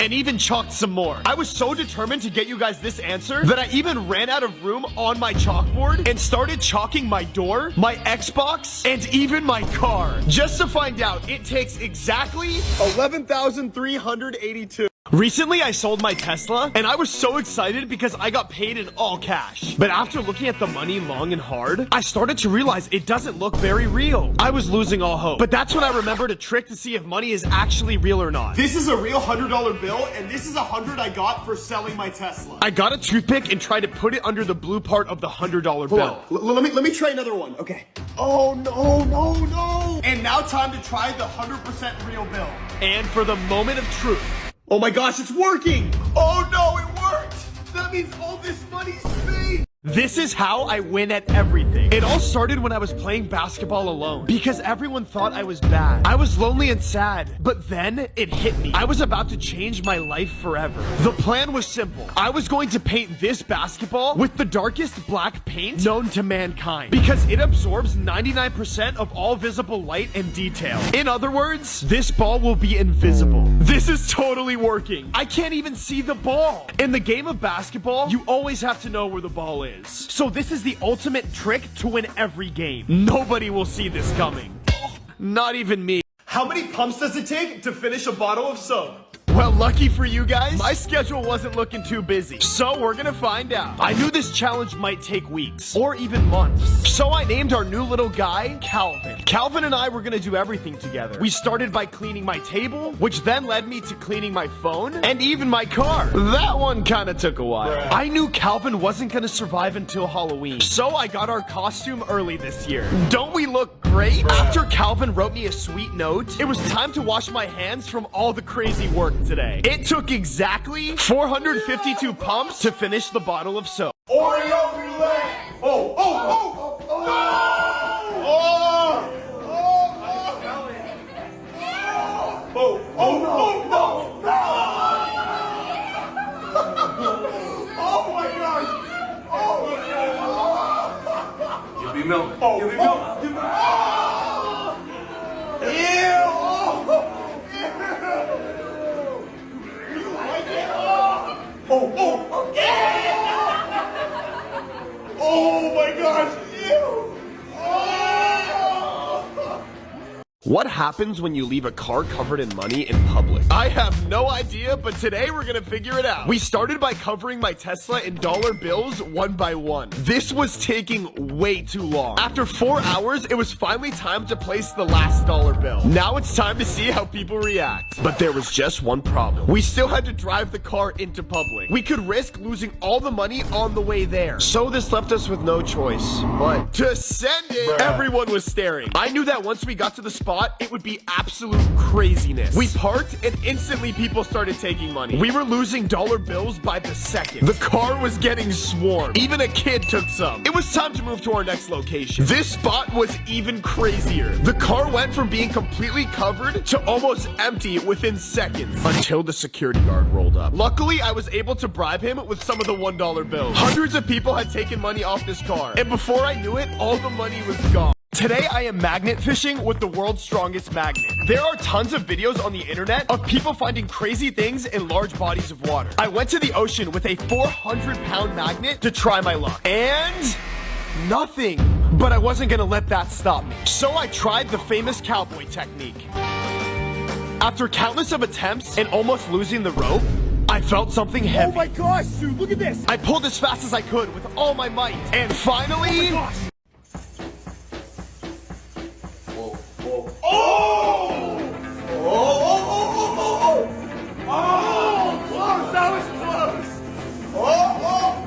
and even chalked some more. I was so determined to get you guys this answer that I even ran out of room on my chalkboard and started chalking my door, my Xbox, and even my car. Just to find out, it takes exactly 11,382. Recently, I sold my Tesla, and I was so excited because I got paid in all cash. But after looking at the money long and hard, I started to realize it doesn't look very real. I was losing all hope. But that's when I remembered a trick to see if money is actually real or not. This is a real $100 bill, and this is 100 I got for selling my Tesla. I got a toothpick and tried to put it under the blue part of the $100 bill. Let me try another one. Okay. Oh, no. And now time to try the 100% real bill. And for the moment of truth. Oh my gosh, it's working! Oh no, it worked! That means all this money's fake! This is how I win at everything. It all started when I was playing basketball alone because everyone thought I was bad. I was lonely and sad, but then it hit me. I was about to change my life forever. The plan was simple. I was going to paint this basketball with the darkest black paint known to mankind because it absorbs 99% of all visible light and detail. In other words, this ball will be invisible. This is totally working. I can't even see the ball. In the game of basketball, you always have to know where the ball is. So this is the ultimate trick to win every game. Nobody will see this coming. Not even me. How many pumps does it take to finish a bottle of soap? Well, lucky for you guys, my schedule wasn't looking too busy. So we're gonna find out. I knew this challenge might take weeks or even months. So I named our new little guy Calvin. Calvin and I were gonna do everything together. We started by cleaning my table, which then led me to cleaning my phone and even my car. That one kind of took a while. I knew Calvin wasn't gonna survive until Halloween. So I got our costume early this year. Don't we look great? After Calvin wrote me a sweet note, it was time to wash my hands from all the crazy work today. It took exactly 452 pumps to finish the bottle of soap. Oreo roulette! Oh! No! milk. Oh, give me milk. Give me milk. Oh! Ew! Ew! You like it? Oh, okay! Oh my gosh! Ew! Oh! What happens when you leave a car covered in money in public? I have no idea, but today we're gonna figure it out. We started by covering my Tesla in dollar bills one by one. This was taking way too long. After 4 hours, it was finally time to place the last dollar bill. Now it's time to see how people react. But there was just one problem. We still had to drive the car into public. We could risk losing all the money on the way there. So this left us with no choice but to send it. Everyone was staring. I knew that once we got to the spot, it would be absolute craziness. We parked and instantly people started taking money. We were losing dollar bills by the second. The car was getting swarmed. Even a kid took some. It was time to move to our next location. This spot was even crazier. The car went from being completely covered to almost empty within seconds until the security guard rolled up. Luckily, I was able to bribe him with some of the $1 bills. Hundreds of people had taken money off this car, and before I knew it, all the money was gone. Today, I am magnet fishing with the world's strongest magnet. There are tons of videos on the internet of people finding crazy things in large bodies of water. I went to the ocean with a 400-pound magnet to try my luck. And nothing. But I wasn't gonna let that stop me. So I tried the famous cowboy technique. After countless of attempts and almost losing the rope, I felt something heavy. Oh my gosh, dude, look at this. I pulled as fast as I could with all my might. And finally... Oh my gosh. Oh! Oh! Oh! Close! That was close! Oh!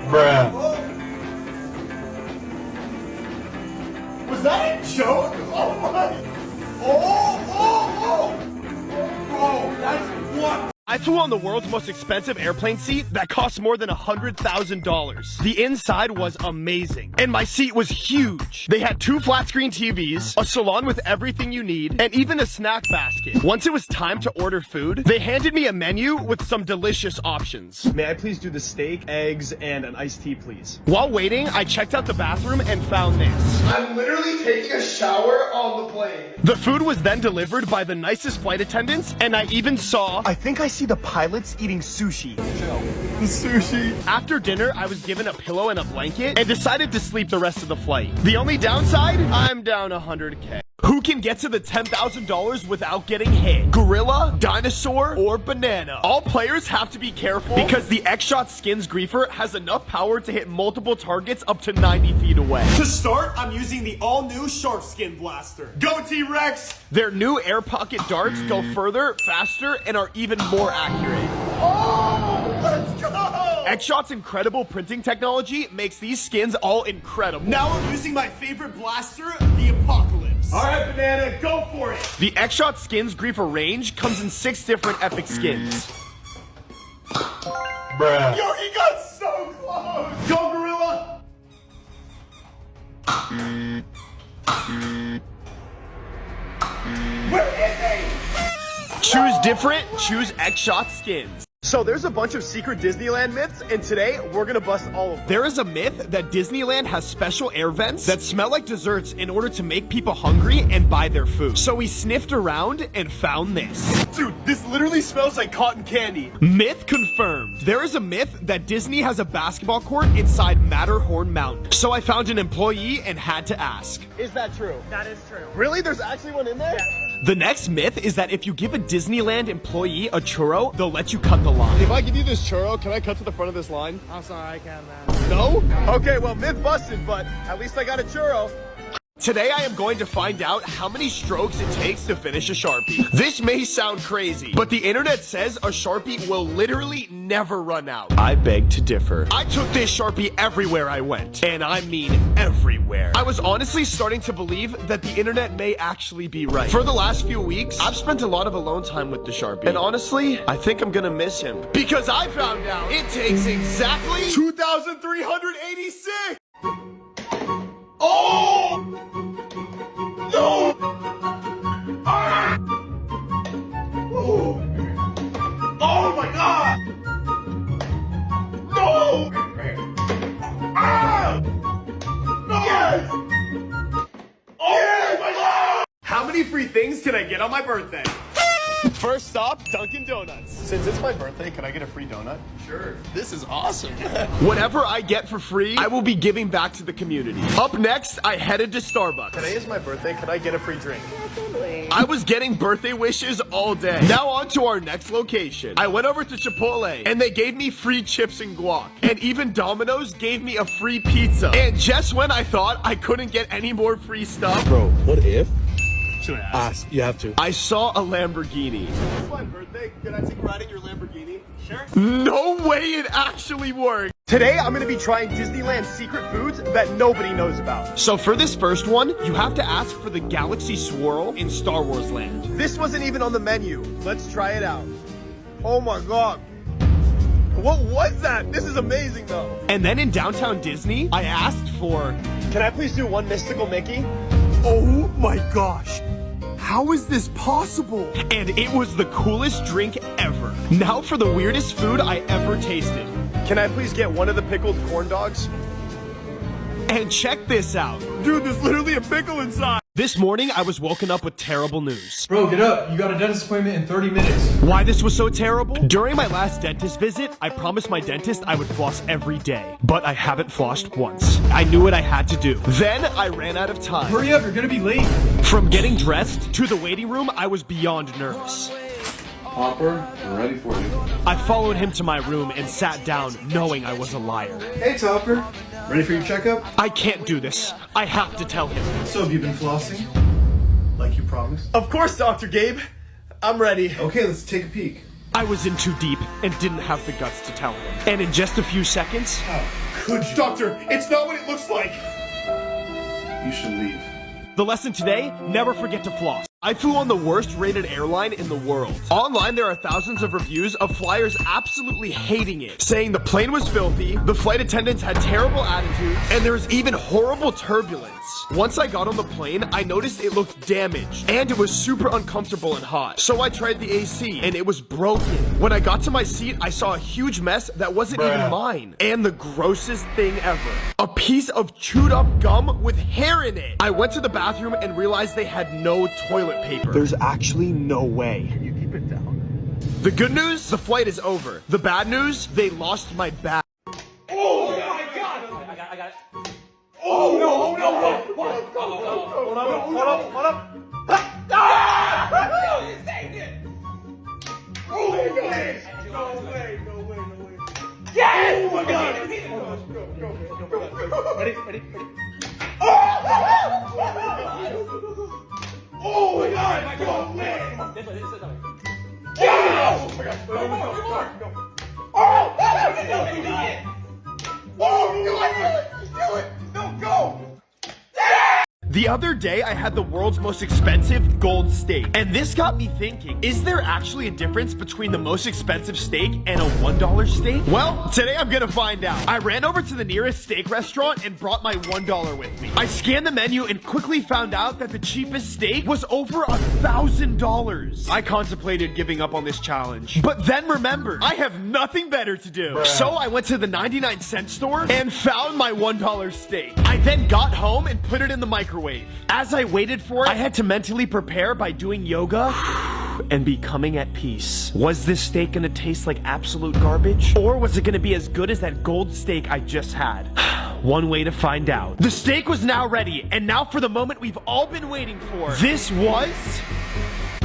Bruh. Was that a joke? Oh my! Oh! Bro, that's what? I flew on the world's most expensive airplane seat that cost more than $100,000. The inside was amazing, and my seat was huge. They had 2 flat screen TVs, a salon with everything you need, and even a snack basket. Once it was time to order food, they handed me a menu with some delicious options. May I please do the steak, eggs, and an iced tea, please? While waiting, I checked out the bathroom and found this. I'm literally taking a shower on the plane. The food was then delivered by the nicest flight attendants, and I even saw... I think I see the pilots eating sushi. Sushi. After dinner, I was given a pillow and a blanket and decided to sleep the rest of the flight. The only downside? I'm down 100K. Who can get to the $10,000 without getting hit? Gorilla, dinosaur, or banana? All players have to be careful because the X-Shot Skins Griefer has enough power to hit multiple targets up to 90 feet away. To start, I'm using the all-new Shark Skin Blaster. Go T-Rex! Their new air pocket darts go further, faster, and are even more accurate. Oh, let's go! X-Shot's incredible printing technology makes these skins all incredible. Now I'm using my favorite blaster, the Apocalypse. All right, Banana, go for it. The X-Shot Skins Griefer range comes in 6 different epic skins. Bruh. Yo, he got so close. Go, Gorilla. Where is he? Choose different, choose X-Shot Skins. So there's a bunch of secret Disneyland myths, and today we're gonna bust all of them. There is a myth that Disneyland has special air vents that smell like desserts in order to make people hungry and buy their food. So we sniffed around and found this. Dude, this literally smells like cotton candy. Myth confirmed. There is a myth that Disney has a basketball court inside Matterhorn Mountain. So I found an employee and had to ask. Is that true? That is true. Really? There's actually one in there? Yeah. The next myth is that if you give a Disneyland employee a churro, they'll let you cut the line. If I give you this churro, can I cut to the front of this line? I'm sorry, I can't, man. No? Okay, well, myth busted, but at least I got a churro. Today I am going to find out how many strokes it takes to finish a Sharpie. This may sound crazy, but the internet says a Sharpie will literally never run out. I beg to differ. I took this Sharpie everywhere I went, and I mean everywhere. I was honestly starting to believe that the internet may actually be right. For the last few weeks, I've spent a lot of alone time with the Sharpie, and honestly, I think I'm gonna miss him. Because I found out it takes exactly 2,386! Oh! No! Ah! Oh! Oh my God! No! Ah! No! Yes! many free things can I get on my birthday? First stop, Dunkin' Donuts. Since it's my birthday, can I get a free donut? Sure. This is awesome. Whatever I get for free, I will be giving back to the community. Up next, I headed to Starbucks. Today is my birthday. Can I get a free drink? I was getting birthday wishes all day. Now on to our next location. I went over to Chipotle and they gave me free chips and guac. And even Domino's gave me a free pizza. And just when I thought I couldn't get any more free stuff, Bro, what if? should I ask? You have to. I saw a Lamborghini. It's my birthday. Can I take a ride in your Lamborghini? Sure. No way it actually worked. Today, I'm gonna be trying Disneyland's secret foods that nobody knows about. So for this first one, you have to ask for the Galaxy Swirl in Star Wars Land. This wasn't even on the menu. Let's try it out. Oh my God. What was that? This is amazing though. And then in downtown Disney, I asked for, can I please do one mystical Mickey? Oh my gosh. How is this possible? And it was the coolest drink ever. Now for the weirdest food I ever tasted. Can I please get one of the pickled corn dogs? And check this out. Dude, there's literally a pickle inside. This morning, I was woken up with terrible news. Bro, get up. You got a dentist appointment in 30 minutes. Why this was so terrible? During my last dentist visit, I promised my dentist I would floss every day. But I haven't flossed once. I knew what I had to do. Then I ran out of time. Hurry up, you're gonna be late. From getting dressed to the waiting room, I was beyond nervous. Hopper, we're ready for you. I followed him to my room and sat down knowing I was a liar. Hey, Topper. Ready for your checkup? I can't do this. I have to tell him. So, have you been flossing? Like you promised? Of course, Dr. Gabe. I'm ready. Okay, let's take a peek. I was in too deep and didn't have the guts to tell him. And in just a few seconds... How could you? Doctor, it's not what it looks like. You should leave. The lesson today, never forget to floss. I flew on the worst rated airline in the world. Online, there are thousands of reviews of flyers absolutely hating it, saying the plane was filthy, the flight attendants had terrible attitudes, and there was even horrible turbulence. Once I got on the plane, I noticed it looked damaged, and it was super uncomfortable and hot. So I tried the AC, and it was broken. When I got to my seat, I saw a huge mess that wasn't even mine. And the grossest thing ever, a piece of chewed up gum with hair in it. I went to the bathroom and realized they had no toilet paper. There's actually no way. Can you keep it down? The good news, the flight is over. The bad news, they lost my bag. Oh my God! I got it. Oh no! Oh no! What? Hold up! Ah! You saved it! Oh my God! No way! Yes! Oh my God! Go. Ready? Oh my God! Go away! This way. Yes! Oh my God! Go. Oh! Do it! No, go! The other day, I had the world's most expensive gold steak. And this got me thinking, is there actually a difference between the most expensive steak and a $1 steak? Well, today I'm gonna find out. I ran over to the nearest steak restaurant and brought my $1 with me. I scanned the menu and quickly found out that the cheapest steak was over $1,000. I contemplated giving up on this challenge, but then remembered, I have nothing better to do. So I went to the 99-cent store and found my $1 steak. I then got home and put it in the microwave. As I waited for it, I had to mentally prepare by doing yoga and becoming at peace. Was this steak gonna taste like absolute garbage? Or was it gonna be as good as that gold steak I just had? One way to find out. The steak was now ready, and now for the moment we've all been waiting for. This was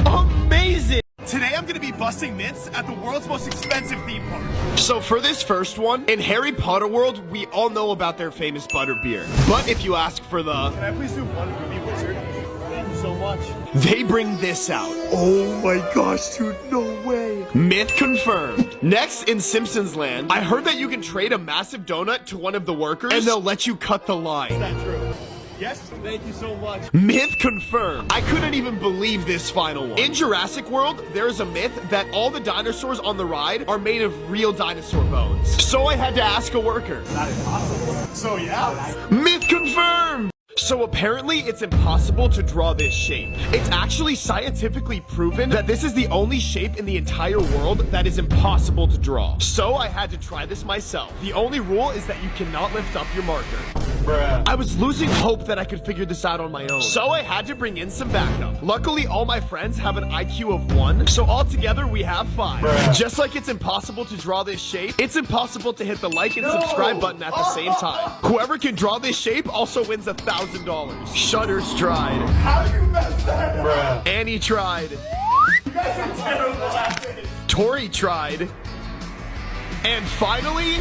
amazing! Today I'm gonna be busting myths at the world's most expensive theme park. So for this first one, in Harry Potter world, we all know about their famous butterbeer. But if you ask for the... Can I please do one Ruby Wizard? Thank you so much. They bring this out. Oh my gosh, dude, no way. Myth confirmed. Next, in Simpsons Land, I heard that you can trade a massive donut to one of the workers and they'll let you cut the line. Is that true? Yes, thank you so much. Myth confirmed. I couldn't even believe this final one. In Jurassic World, there is a myth that all the dinosaurs on the ride are made of real dinosaur bones. So I had to ask a worker. That is awesome. So yeah. Myth confirmed! So apparently it's impossible to draw this shape. It's actually scientifically proven that this is the only shape in the entire world that is impossible to draw. So I had to try this myself. The only rule is that you cannot lift up your marker. I was losing hope that I could figure this out on my own. So I had to bring in some backup. Luckily, all my friends have an IQ of 1, so altogether we have 5. Just like it's impossible to draw this shape, it's impossible to hit the like and subscribe button at the same time. Whoever can draw this shape also wins $1,000. Shutters tried. How did you mess that up? Annie tried. You guys are terrible at this. Tori tried. And finally,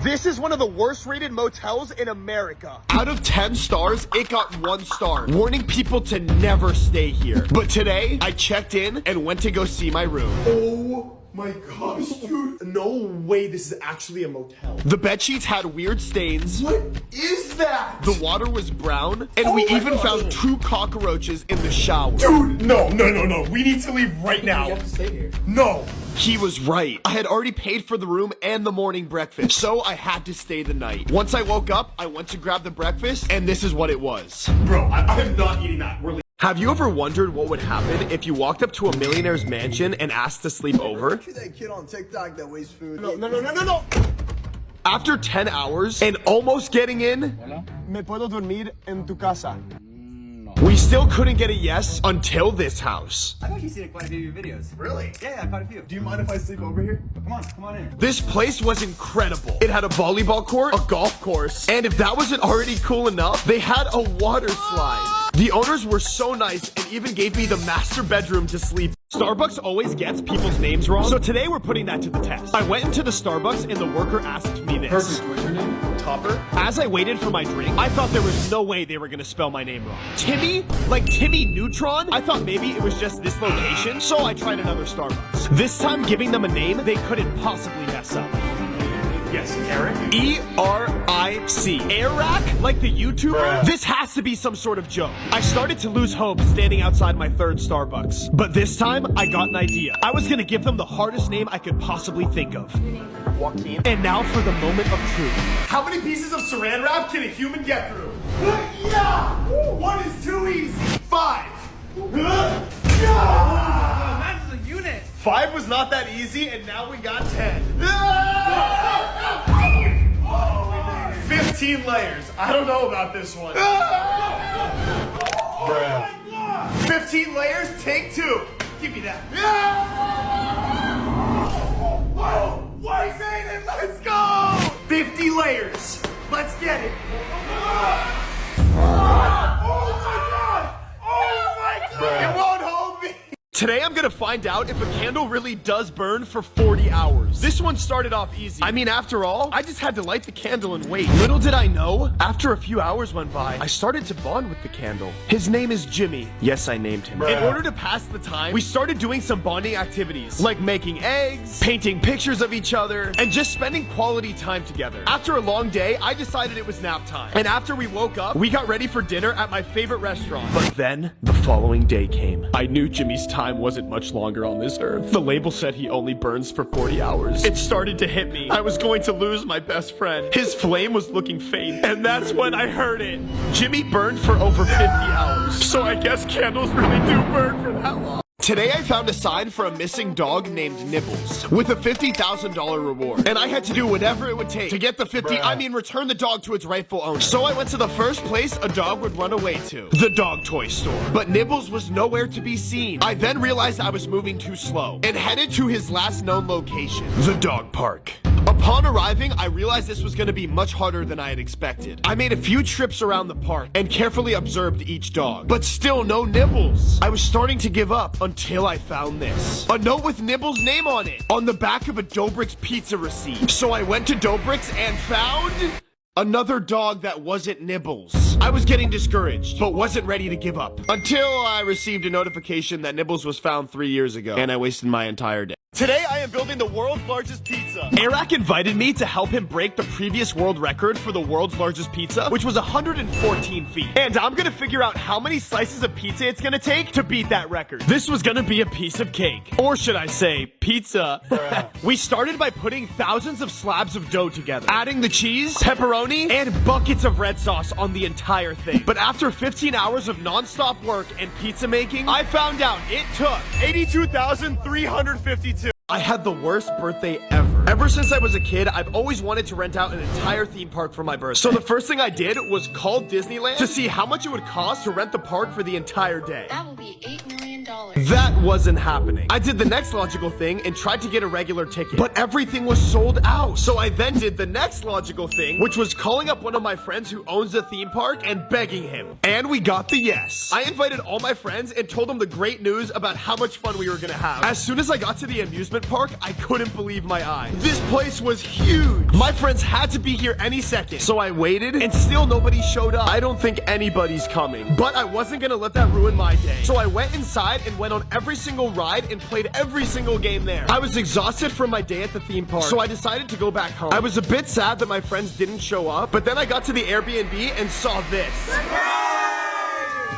this is one of the worst rated motels in America. Out of 10 stars, it got 1 star, warning people to never stay here. But today, I checked in and went to go see my room. Oh my gosh, dude. No way this is actually a motel. The bedsheets had weird stains. What is that? The water was brown, and we even found 2 cockroaches in the shower. Dude, no. We need to leave right now. You have to stay here. No. He was right. I had already paid for the room and the morning breakfast, so I had to stay the night. Once I woke up, I went to grab the breakfast, and this is what it was. Bro, I'm not eating that. We're leaving. Have you ever wondered what would happen if you walked up to a millionaire's mansion and asked to sleep over? Aren't you that kid on TikTok that wastes food? No. After 10 hours and almost getting in, Me puedo dormir en tu casa. we still couldn't get a yes until this house. I've actually seen quite a few of your videos. Really? Yeah, quite a few. Do you mind if I sleep over here? Come on in. This place was incredible. It had a volleyball court, a golf course, and if that wasn't already cool enough, they had a water slide. The owners were so nice and even gave me the master bedroom to sleep. Starbucks always gets people's names wrong, so today we're putting that to the test. I went into the Starbucks and the worker asked me this. Perfect. What's your name? Topper? As I waited for my drink, I thought there was no way they were gonna spell my name wrong. Timmy? Like Timmy Neutron? I thought maybe it was just this location, so I tried another Starbucks. This time, giving them a name they couldn't possibly mess up. Yes, Eric? E-R-I-C. Eric? Like the YouTuber? This has to be some sort of joke. I started to lose hope standing outside my 3rd Starbucks. But this time, I got an idea. I was gonna give them the hardest name I could possibly think of. Joaquin. And now for the moment of truth. How many pieces of saran wrap can a human get through? Yeah! 1 is too easy. 5. That's a unit. 5 was not that easy, and now we got 10. 15 layers. I don't know about this one. 15 layers, take 2. Give me that. Why made it? Let's go! 50 layers. Let's get it. Oh my god! It won't hold me. Today I'm gonna find out if a candle really does burn for 40 hours. This one started off easy. I mean, after all, I just had to light the candle and wait. Little did I know, after a few hours went by, I started to bond with the candle. His name is Jimmy. Yes, I named him. In order to pass the time, we started doing some bonding activities, like making eggs, painting pictures of each other, and just spending quality time together. After a long day, I decided it was nap time. And after we woke up, we got ready for dinner at my favorite restaurant. But then, the following day came. I knew Jimmy's time wasn't much longer on this earth. The label said he only burns for 40 hours. It started to hit me. I was going to lose my best friend. His flame was looking faint, and that's when I heard it. Jimmy burned for over 50 hours. So I guess candles really do burn for that long. Today I found a sign for a missing dog named Nibbles with a $50,000 reward. And I had to do whatever it would take to get the return the dog to its rightful owner. So I went to the first place a dog would run away to, the dog toy store. But Nibbles was nowhere to be seen. I then realized I was moving too slow and headed to his last known location, the dog park. Upon arriving, I realized this was going to be much harder than I had expected. I made a few trips around the park and carefully observed each dog, but still no Nibbles. I was starting to give up until I found this. A note with Nibbles' name on it, on the back of a Dobrik's pizza receipt. So I went to Dobrik's and found another dog that wasn't Nibbles. I was getting discouraged, but wasn't ready to give up. Until I received a notification that Nibbles was found 3 years ago, and I wasted my entire day. Today, I am building the world's largest pizza. Eric invited me to help him break the previous world record for the world's largest pizza, which was 114 feet. And I'm gonna figure out how many slices of pizza it's gonna take to beat that record. This was gonna be a piece of cake. Or should I say, pizza. We started by putting thousands of slabs of dough together, adding the cheese, pepperoni, and buckets of red sauce on the entire thing. But after 15 hours of non-stop work and pizza making, I found out it took 82,352 I had the worst birthday ever. Ever since I was a kid, I've always wanted to rent out an entire theme park for my birthday. So the first thing I did was call Disneyland to see how much it would cost to rent the park for the entire day. That will be $8 million. That wasn't happening. I did the next logical thing and tried to get a regular ticket, but everything was sold out. So I then did the next logical thing, which was calling up one of my friends who owns a theme park and begging him. And we got the yes. I invited all my friends and told them the great news about how much fun we were gonna have. As soon as I got to the amusement park, I couldn't believe my eyes. This place was huge. My friends had to be here any second. So I waited and still nobody showed up. I don't think anybody's coming, but I wasn't gonna let that ruin my day. So I went inside and went on every single ride and played every single game there. I was exhausted from my day at the theme park, so I decided to go back home. I was a bit sad that my friends didn't show up, but then I got to the Airbnb and saw this.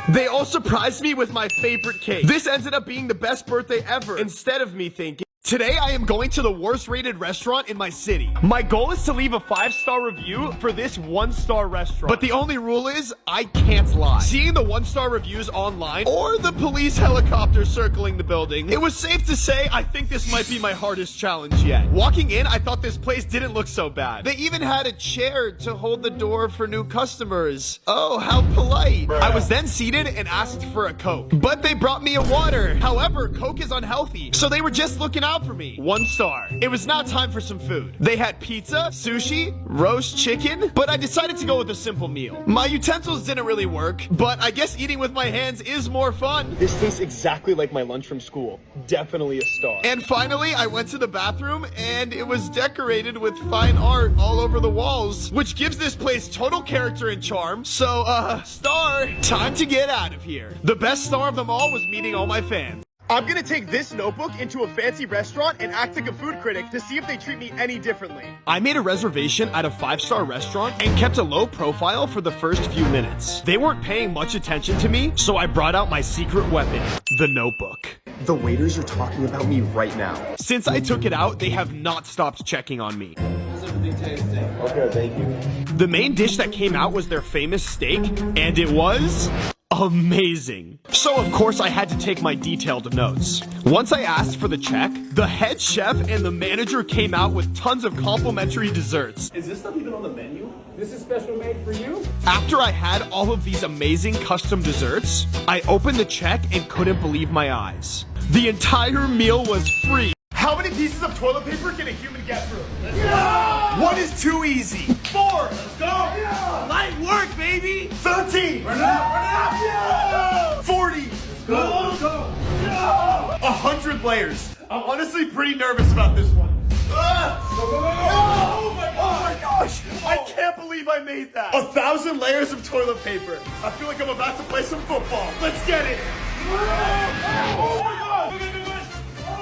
They all surprised me with my favorite cake. This ended up being the best birthday ever, instead of me thinking, today I am going to the worst rated restaurant in my city. My goal is to leave a 5-star review for this 1-star restaurant. But the only rule is, I can't lie. Seeing the 1-star reviews online, or the police helicopter circling the building, it was safe to say I think this might be my hardest challenge yet. Walking in, I thought this place didn't look so bad. They even had a chair to hold the door for new customers. Oh, how polite. I was then seated and asked for a Coke. But they brought me a water. However, Coke is unhealthy, so they were just looking out for me. 1 star. It was now time for some food. They had pizza, sushi, roast chicken, but I decided to go with a simple meal. My utensils didn't really work, but I guess eating with my hands is more fun. This tastes exactly like my lunch from school. Definitely a star. And finally, I went to the bathroom and it was decorated with fine art all over the walls, which gives this place total character and charm. So, star. Time to get out of here. The best star of them all was meeting all my fans. I'm gonna take this notebook into a fancy restaurant and act like a food critic to see if they treat me any differently. I made a reservation at a 5-star restaurant and kept a low profile for the first few minutes. They weren't paying much attention to me, so I brought out my secret weapon, the notebook. The waiters are talking about me right now. Since I took it out, they have not stopped checking on me. How's everything tasting? Okay, thank you. The main dish that came out was their famous steak, and it was amazing. So of course I had to take my detailed notes. Once I asked for the check, the head chef and the manager came out with tons of complimentary desserts. Is this stuff even on the menu? This is special made for you? After I had all of these amazing custom desserts, I opened the check and couldn't believe my eyes. The entire meal was free. How many pieces of toilet paper can a human get through? Yeah! 1 is too easy. 4. Let's go. Yeah! Light work, baby. 13. Run it up. Run it up. Yeah! 40. Let's go. Let's go. Yeah! 100 layers. I'm honestly pretty nervous about this one. Oh my gosh! I can't believe I made that. 1,000 layers of toilet paper. I feel like I'm about to play some football. Let's get it. Oh my god!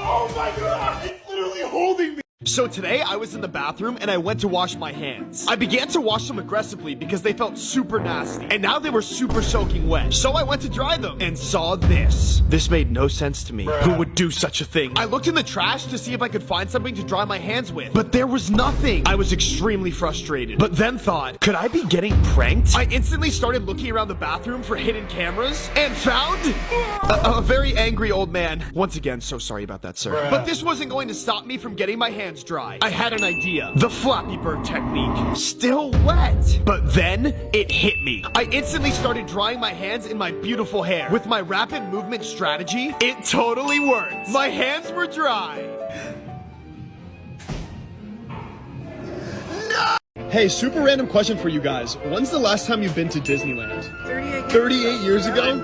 Oh my god! It's literally holding me! So today I was in the bathroom and I went to wash my hands. I began to wash them aggressively because they felt super nasty. And now they were super soaking wet. So I went to dry them and saw this. This made no sense to me. Who would do such a thing? I looked in the trash to see if I could find something to dry my hands with. But there was nothing. I was extremely frustrated. But then thought, could I be getting pranked? I instantly started looking around the bathroom for hidden cameras and found a very angry old man. Once again, so sorry about that, sir. But this wasn't going to stop me from getting my hands dry. I had an idea. The Flappy Bird technique. Still wet. But then it hit me. I instantly started drying my hands in my beautiful hair. With my rapid movement strategy, it totally worked. My hands were dry. No! Hey, super random question for you guys. When's the last time you've been to Disneyland? 38 years ago?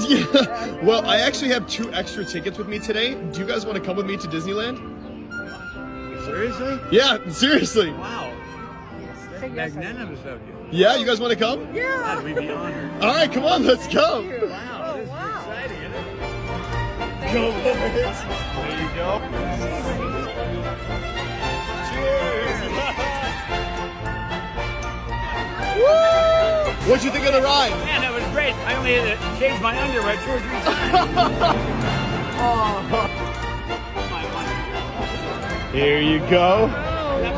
Yeah. Well, I actually have 2 extra tickets with me today. Do you guys want to come with me to Disneyland? Seriously? Yeah, seriously. Wow. Magnanimous of you. Yeah, you guys want to come? Yeah. We'd be honored. All right, come on, let's go. Wow, this is exciting, isn't it? Go, Lawrence. There you go. Cheers. Woo! What'd you think of the ride? Man, that was great. I only had to change my underwear 2 or 3 times. Oh. Here you go. That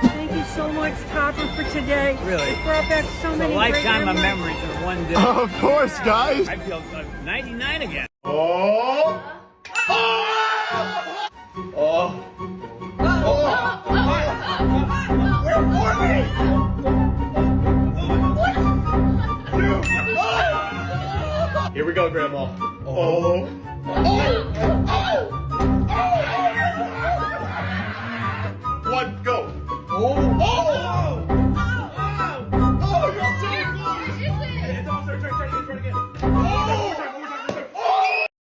Thank you so much. much copper for today. Really? It brought back so It's a many lifetime great of memories. memories in one day. Of course, guys. I feel 99 again. Oh! Here we go, Grandma. One, go.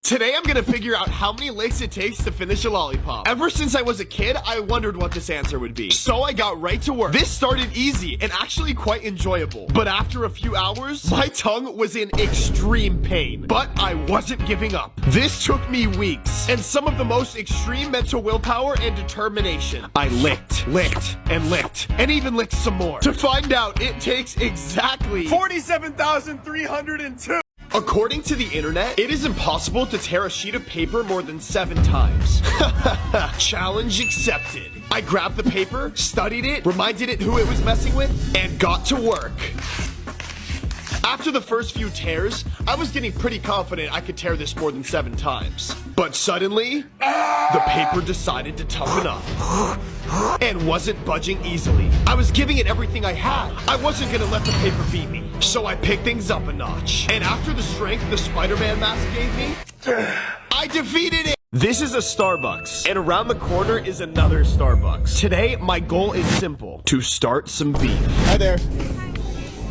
Today I'm gonna figure out how many licks it takes to finish a lollipop. Ever since I was a kid, I wondered what this answer would be. So I got right to work. This started easy and actually quite enjoyable. But after a few hours, my tongue was in extreme pain. But I wasn't giving up. This took me weeks and some of the most extreme mental willpower and determination. I licked, and even licked some more. To find out, it takes exactly 47,302. According to the internet, it is impossible to tear a sheet of paper more than 7 times. Challenge accepted. I grabbed the paper, studied it, reminded it who it was messing with, and got to work. After the first few tears, I was getting pretty confident I could tear this more than 7 times. But suddenly, the paper decided to toughen up and wasn't budging easily. I was giving it everything I had. I wasn't gonna let the paper beat me. So I picked things up a notch. And after the strength the Spider-Man mask gave me, I defeated it. This is a Starbucks, and around the corner is another Starbucks. Today, my goal is simple: to start some beef. Hi there.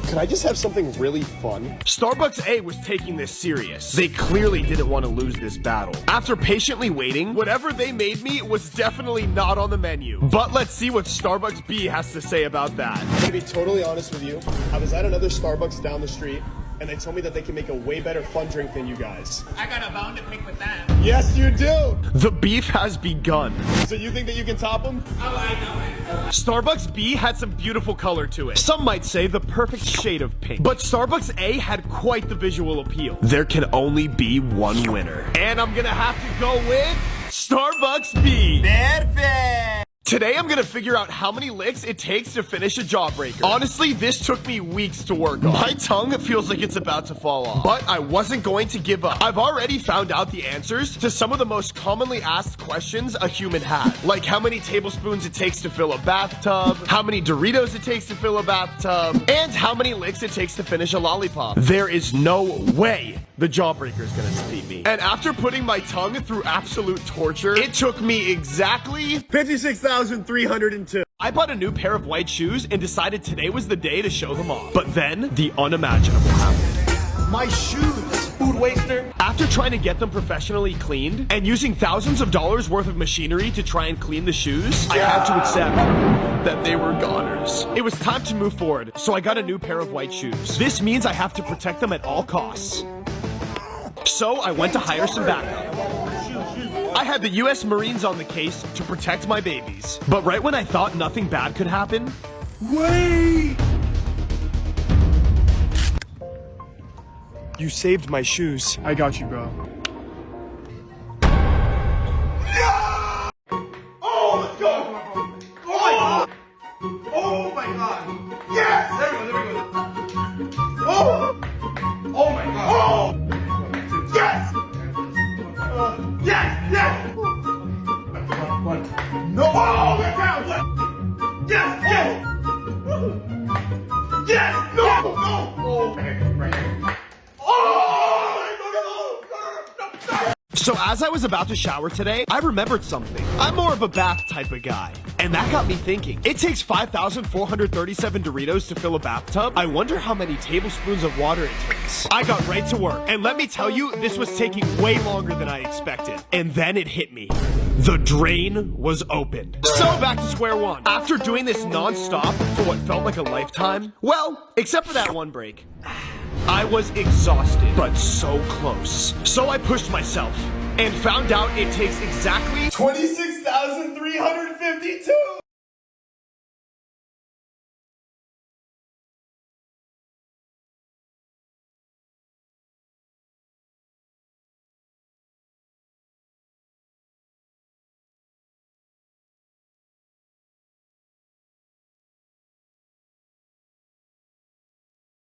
Can I just have something really fun? Starbucks A was taking this serious. They clearly didn't want to lose this battle. After patiently waiting, whatever they made me was definitely not on the menu. But let's see what Starbucks B has to say about that. I'm gonna be totally honest with you. I was at another Starbucks down the street, and they told me that they can make a way better fun drink than you guys. I got a bone to pick with that. Yes, you do! The beef has begun. So you think that you can top them? Oh, I know it. Starbucks B had some beautiful color to it. Some might say the perfect shade of pink. But Starbucks A had quite the visual appeal. There can only be one winner. And I'm gonna have to go with Starbucks B. Perfect. Today I'm gonna figure out how many licks it takes to finish a jawbreaker. Honestly, this took me weeks to work on. My tongue feels like it's about to fall off. But I wasn't going to give up. I've already found out the answers to some of the most commonly asked questions a human had. Like how many tablespoons it takes to fill a bathtub, how many Doritos it takes to fill a bathtub, and how many licks it takes to finish a lollipop. There is no way the jawbreaker is gonna defeat me. And after putting my tongue through absolute torture, it took me exactly 56,302. I bought a new pair of white shoes and decided today was the day to show them off. But then, the unimaginable happened. My shoes! Food waster. After trying to get them professionally cleaned and using thousands of dollars worth of machinery to try and clean the shoes, I had to accept that they were goners. It was time to move forward, so I got a new pair of white shoes. This means I have to protect them at all costs. So I went to hire some backup. I had the US Marines on the case to protect my babies. But right when I thought nothing bad could happen, Wait! You saved my shoes. I got you, bro. Yeah! Oh, let's go! Oh my god! Oh my god! Yes! There we go, there we go. Oh! Oh my god! Oh! Yes! Yes! Yes! One. No! Oh, that counts! Yes! Yes! Yes! No! No! Oh, right here. So as I was about to shower today, I remembered something. I'm more of a bath type of guy. And that got me thinking. It takes 5,437 Doritos to fill a bathtub. I wonder how many tablespoons of water it takes. I got right to work. And let me tell you, this was taking way longer than I expected. And then it hit me. The drain was opened. So back to square one. After doing this non-stop for what felt like a lifetime, well, except for that one break, I was exhausted, but so close. So I pushed myself and found out it takes exactly 26,352.